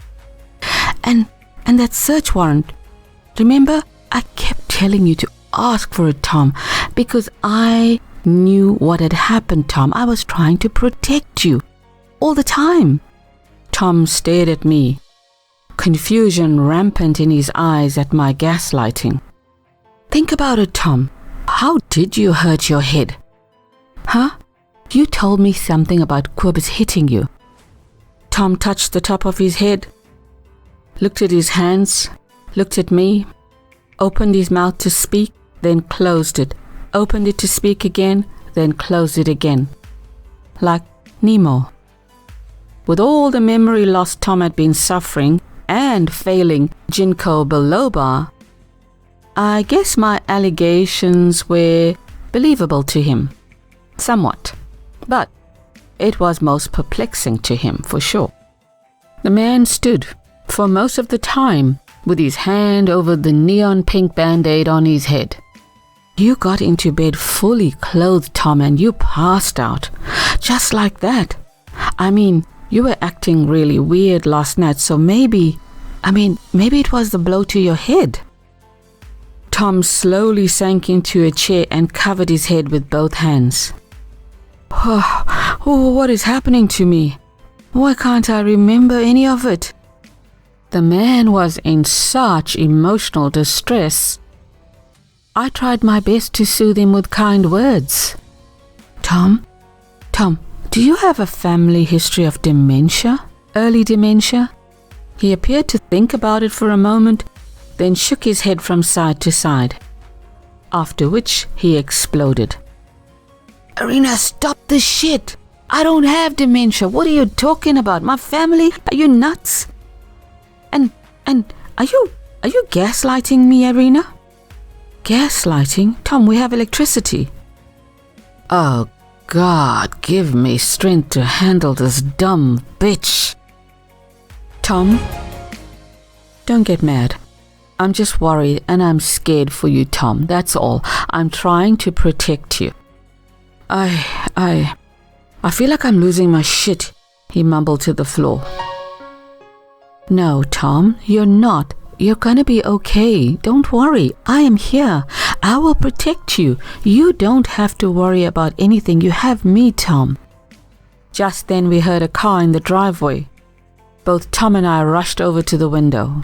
And that search warrant, remember? I kept telling you to ask for it, Tom, because I knew what had happened, Tom. I was trying to protect you all the time. Tom stared at me, confusion rampant in his eyes at my gaslighting. Think about it, Tom. How did you hurt your head? Huh? You told me something about Quibus hitting you. Tom touched the top of his head, looked at his hands, looked at me, opened his mouth to speak, then closed it, opened it to speak again, then closed it again. Like Nemo. With all the memory loss Tom had been suffering and failing Ginkgo biloba, I guess my allegations were believable to him. Somewhat. But it was most perplexing to him, for sure. The man stood, for most of the time, with his hand over the neon pink band-aid on his head. You got into bed fully clothed, Tom, and you passed out. Just like that. I mean, you were acting really weird last night, so maybe it was the blow to your head. Tom slowly sank into a chair and covered his head with both hands. Oh, what is happening to me? Why can't I remember any of it? The man was in such emotional distress. I tried my best to soothe him with kind words. Tom, do you have a family history of dementia? Early dementia? He appeared to think about it for a moment, then shook his head from side to side. After which he exploded. Irina, stop this shit! I don't have dementia. What are you talking about? My family? Are you nuts? And are you gaslighting me, Irina? Gaslighting? Tom, we have electricity. Oh, God, give me strength to handle this dumb bitch. Tom, don't get mad. I'm just worried and I'm scared for you, Tom. That's all. I'm trying to protect you. I feel like I'm losing my shit, he mumbled to the floor. No, Tom, you're not. You're gonna be okay. Don't worry. I am here. I will protect you. You don't have to worry about anything. You have me, Tom. Just then we heard a car in the driveway. Both Tom and I rushed over to the window.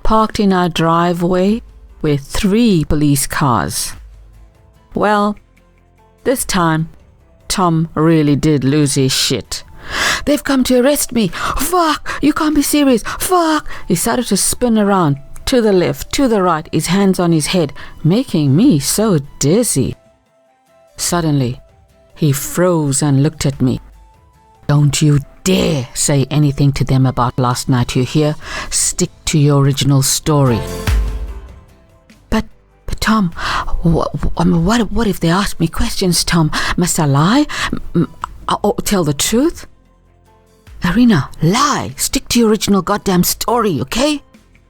Parked in our driveway were 3 police cars. Well, this time, Tom really did lose his shit. They've come to arrest me. Fuck! You can't be serious. Fuck! He started to spin around, to the left, to the right, his hands on his head, making me so dizzy. Suddenly, He froze and looked at me. "Don't you dare say anything to them about last night, you hear? Stick to your original story." But Tom, what if they ask me questions, Tom? Must I lie? Or tell the truth? Irina, lie. Stick to your original goddamn story, okay?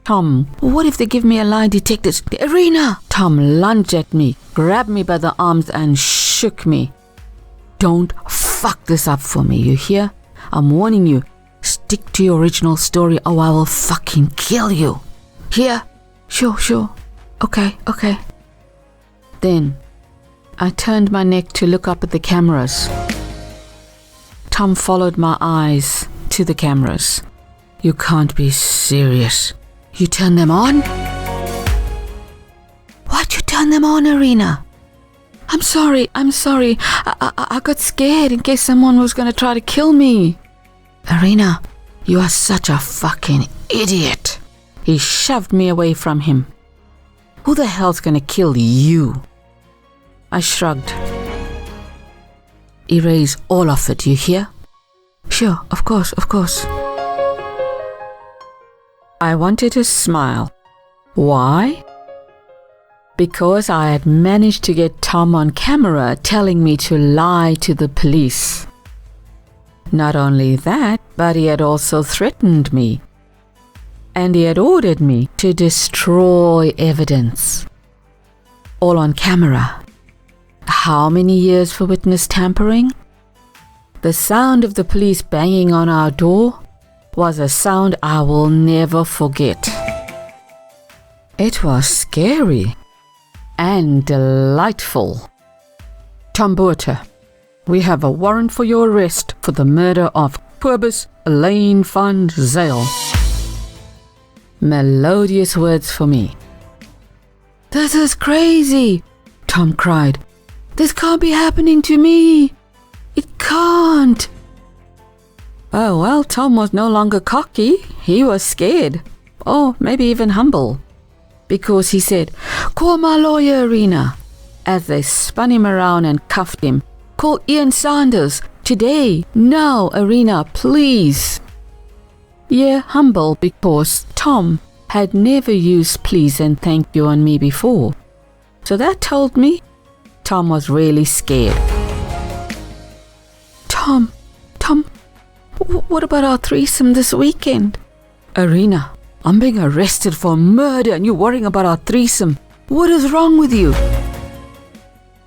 Tom, what if they give me a lie detector? Irina! Tom lunged at me, grabbed me by the arms and shook me. "Don't fuck this up for me, you hear? I'm warning you. Stick to your original story or I will fucking kill you. Here? Sure. Okay. Then, I turned my neck to look up at the cameras. Tom followed my eyes to the cameras. "You can't be serious. You turned them on?" "Why'd you turn them on, Irina?" I'm sorry. I got scared in case someone was going to try to kill me." "Irina, you are such a fucking idiot." He shoved me away from him. "Who the hell's going to kill you?" I shrugged. "Erase all of it, you hear?" "Sure, of course. I wanted to smile. Why? Because I had managed to get Tom on camera telling me to lie to the police. Not only that, but he had also threatened me. And he had ordered me to destroy evidence. All on camera. How many years for witness tampering? The sound of the police banging on our door was a sound I will never forget. It was scary and delightful. "Tom Buerter, we have a warrant for your arrest for the murder of Cobus Elaine van Zyl." Melodious words for me. "This is crazy," Tom cried. "This can't be happening to me. It can't." Oh well, Tom was no longer cocky. He was scared. Or maybe even humble. Because he said, "Call my lawyer, Irina," as they spun him around and cuffed him. "Call Ian Sanders. Today. Now, Irina, please." Yeah, humble because Tom had never used please and thank you on me before. So that told me Tom was really scared. Tom, what about our threesome this weekend?" "Irina, I'm being arrested for murder and you're worrying about our threesome. What is wrong with you?"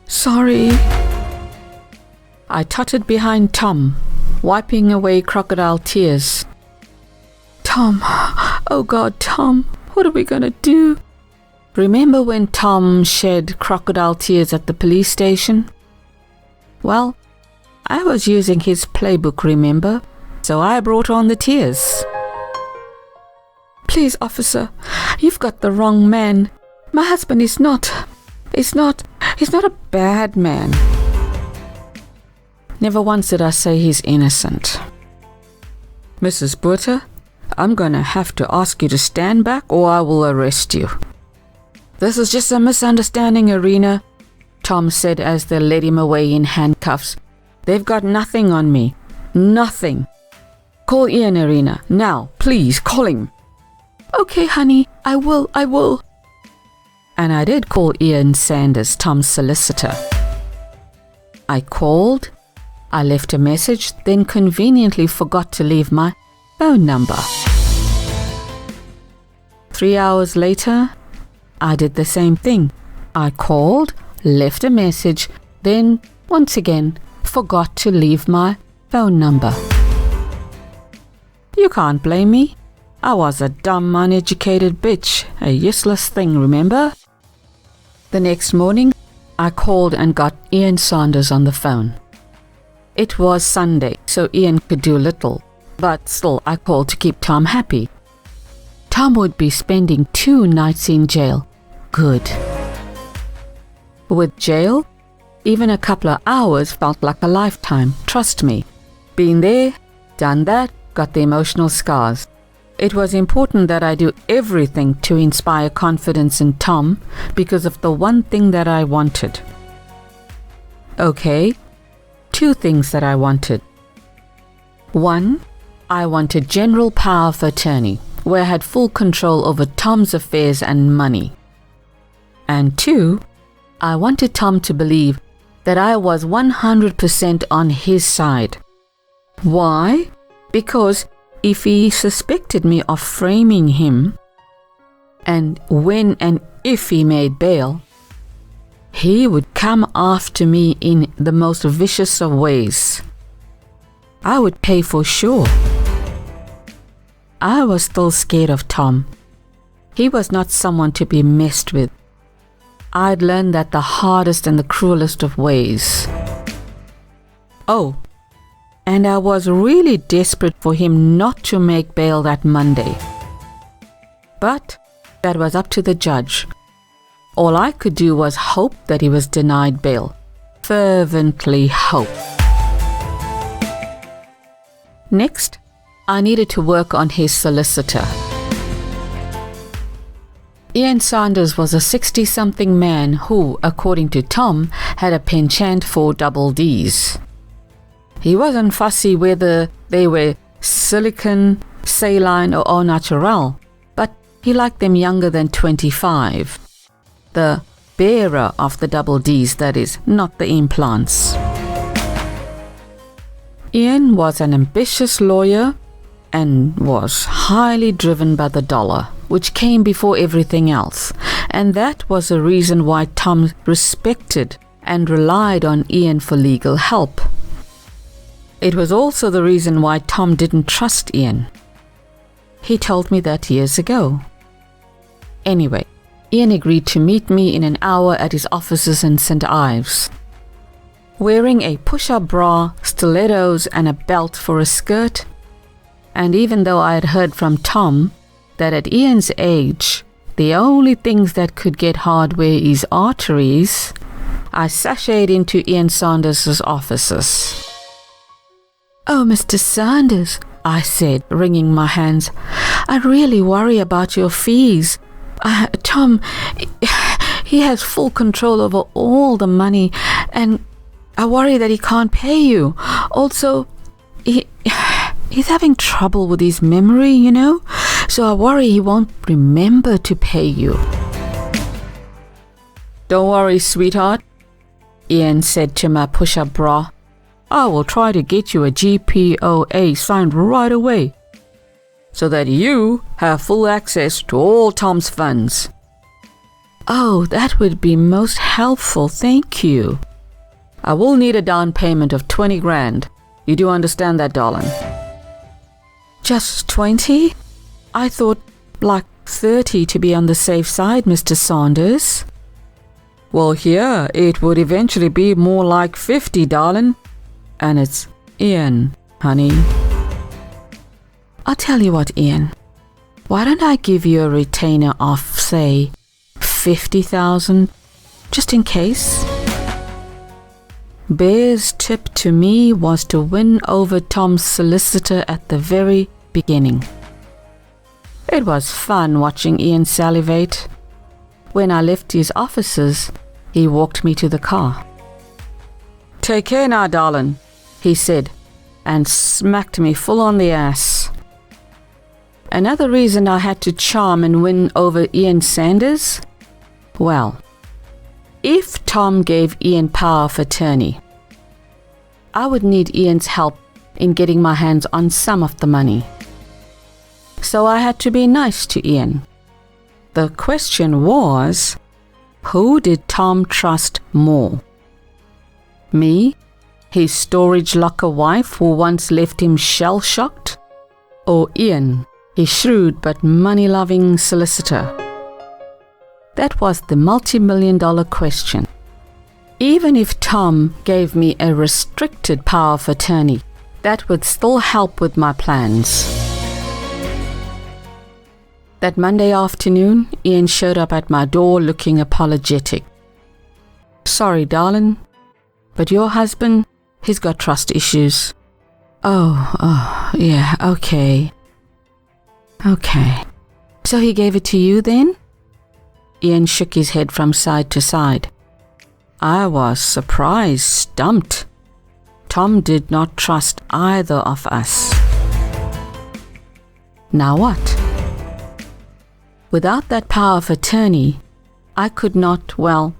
"Sorry." I tottered behind Tom, wiping away crocodile tears. "Tom, oh God, Tom, what are we gonna do?" Remember when Tom shed crocodile tears at the police station? Well, I was using his playbook, remember? So I brought on the tears. "Please, officer, you've got the wrong man. My husband is not a bad man." Never once did I say he's innocent. "Mrs. Buerter, I'm gonna have to ask you to stand back or I will arrest you." "This is just a misunderstanding, Irina," Tom said as they led him away in handcuffs. "They've got nothing on me. Nothing. Call Ian, Irina. Now, please, call him." "Okay, honey, I will. And I did call Ian Sanders, Tom's solicitor. I called, I left a message, then conveniently forgot to leave my phone number. 3 hours later, I did the same thing. I called, left a message, then, once again, forgot to leave my phone number. You can't blame me. I was a dumb, uneducated bitch, a useless thing, remember? The next morning, I called and got Ian Sanders on the phone. It was Sunday, so Ian could do little, but still I called to keep Tom happy. Tom would be spending 2 nights in jail. Good. With jail, even a couple of hours felt like a lifetime, trust me. Been there, done that, got the emotional scars. It was important that I do everything to inspire confidence in Tom because of the one thing that I wanted. Okay, two things that I wanted. One, I wanted general power of attorney, where I had full control over Tom's affairs and money. And two, I wanted Tom to believe that I was 100% on his side. Why? Because if he suspected me of framing him, and when and if he made bail, he would come after me in the most vicious of ways. I would pay for sure. I was still scared of Tom. He was not someone to be messed with. I'd learned that the hardest and the cruelest of ways. Oh, and I was really desperate for him not to make bail that Monday. But that was up to the judge. All I could do was hope that he was denied bail. Fervently hope. Next, I needed to work on his solicitor. Ian Sanders was a 60-something man who, according to Tom, had a penchant for double Ds. He wasn't fussy whether they were silicon, saline or au naturel, but he liked them younger than 25. The bearer of the double Ds, that is, not the implants. Ian was an ambitious lawyer and was highly driven by the dollar, which came before everything else, and that was the reason why Tom respected and relied on Ian for legal help. It was also the reason why Tom didn't trust Ian. He told me that years ago. Anyway, Ian agreed to meet me in an hour at his offices in St. Ives. Wearing a push-up bra, stilettos and a belt for a skirt, and even though I had heard from Tom that at Ian's age, the only things that could get hard were his arteries, I sashayed into Ian Sanders' offices. "Oh, Mr. Sanders," I said, wringing my hands, "I really worry about your fees. Tom, he has full control over all the money, and I worry that he can't pay you. Also, he's having trouble with his memory, you know, so I worry he won't remember to pay you." "Don't worry, sweetheart," Ian said to my push-up bra. "I will try to get you a GPOA signed right away, so that you have full access to all Tom's funds." "Oh, that would be most helpful, thank you." "I will need a down payment of 20 grand. You do understand that, darling?" "Just 20? I thought like 30 to be on the safe side, Mr. Sanders." "Well, here it would eventually be more like 50, darling. And it's Ian, honey." "I'll tell you what, Ian. Why don't I give you a retainer of, say, 50,000, just in case?" Bear's tip to me was to win over Tom's solicitor at the very beginning. It was fun watching Ian salivate. When I left his offices, he walked me to the car. "Take care now, darling," he said, and smacked me full on the ass. Another reason I had to charm and win over Ian Sanders? Well, if Tom gave Ian power of attorney, I would need Ian's help in getting my hands on some of the money. So I had to be nice to Ian. The question was, who did Tom trust more? Me, his storage locker wife who once left him shell-shocked? Or Ian, his shrewd but money-loving solicitor? That was the multi-million-dollar question. Even if Tom gave me a restricted power of attorney, that would still help with my plans. That Monday afternoon, Ian showed up at my door looking apologetic. "Sorry, darling, but your husband, he's got trust issues." Oh, yeah, okay. Okay. So he gave it to you then? Ian shook his head from side to side. I was surprised, stumped. Tom did not trust either of us. Now what? Without that power of attorney, I could not, well,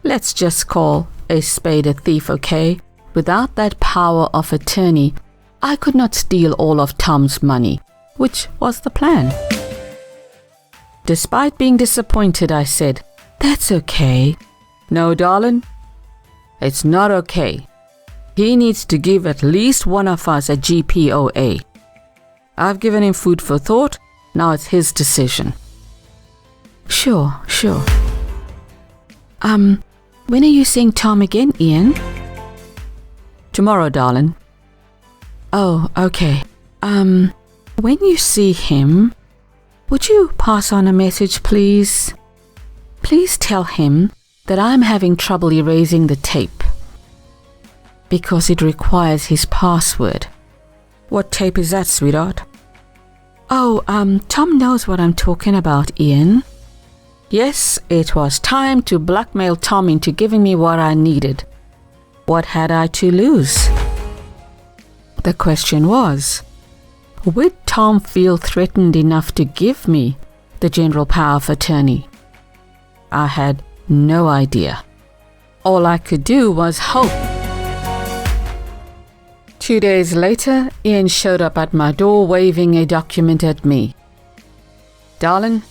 let's just call a spade a thief, okay? Without that power of attorney, I could not steal all of Tom's money, which was the plan. Despite being disappointed, I said, "That's okay." "No, darling, it's not okay. He needs to give at least one of us a GPOA. I've given him food for thought, now it's his decision." Sure. When are you seeing Tom again, Ian? Tomorrow, darling. Oh, okay. When you see him, would you pass on a message, please? Please tell him that I'm having trouble erasing the tape because it requires his password. What tape is that, sweetheart? Oh, Tom knows what I'm talking about, Ian. Yes, it was time to blackmail Tom into giving me what I needed. What had I to lose? The question was, would Tom feel threatened enough to give me the general power of attorney? I had no idea. All I could do was hope. 2 days later, Ian showed up at my door waving a document at me. "Darling,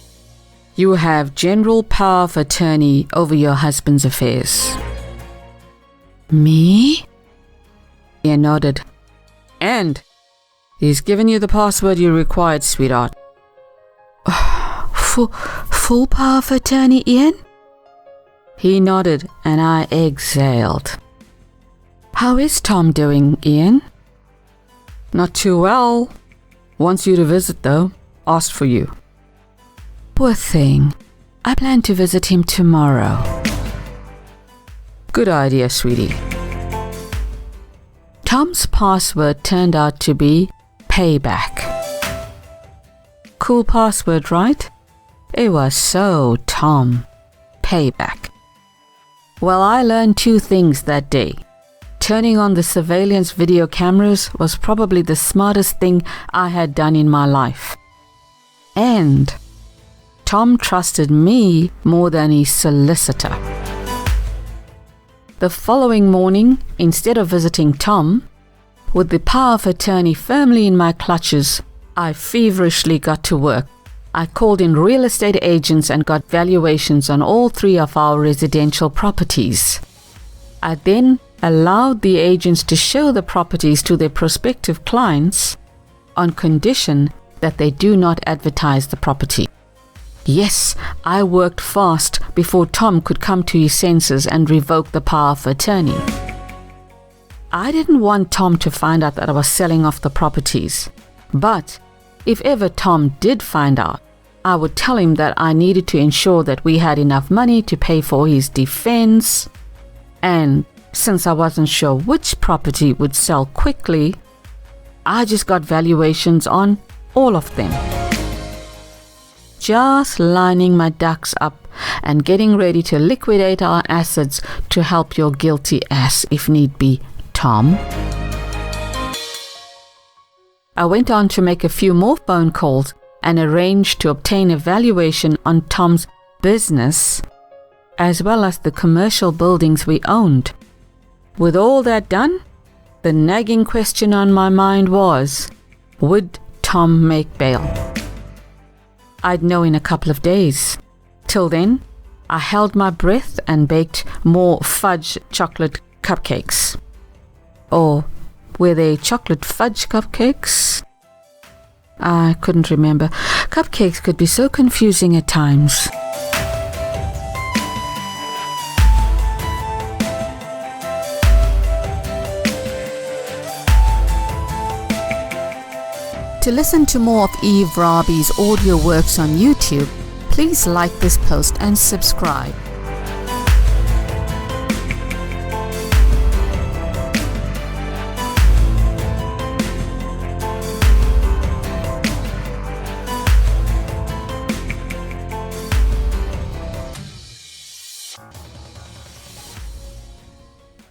you have general power of attorney over your husband's affairs." Me? Ian nodded. "And he's given you the password you required, sweetheart." Full power of attorney, Ian? He nodded and I exhaled. "How is Tom doing, Ian?" "Not too well. Wants you to visit though. Asked for you." "Poor thing. I plan to visit him tomorrow." "Good idea, sweetie." Tom's password turned out to be Payback. Cool password, right? It was so Tom. Payback. Well, I learned 2 things that day. Turning on the surveillance video cameras was probably the smartest thing I had done in my life. And Tom trusted me more than his solicitor. The following morning, instead of visiting Tom, with the power of attorney firmly in my clutches, I feverishly got to work. I called in real estate agents and got valuations on all 3 of our residential properties. I then allowed the agents to show the properties to their prospective clients on condition that they do not advertise the property. Yes, I worked fast before Tom could come to his senses and revoke the power of attorney. I didn't want Tom to find out that I was selling off the properties, but if ever Tom did find out, I would tell him that I needed to ensure that we had enough money to pay for his defense, and since I wasn't sure which property would sell quickly, I just got valuations on all of them. Just lining my ducks up and getting ready to liquidate our assets to help your guilty ass if need be, Tom. I went on to make a few more phone calls and arranged to obtain a valuation on Tom's business as well as the commercial buildings we owned. With all that done, the nagging question on my mind was, would Tom make bail? I'd know in a couple of days. Till then, I held my breath and baked more fudge chocolate cupcakes. Or were they chocolate fudge cupcakes? I couldn't remember. Cupcakes could be so confusing at times. To listen to more of Eve Rabi's audio works on YouTube, please like this post and subscribe.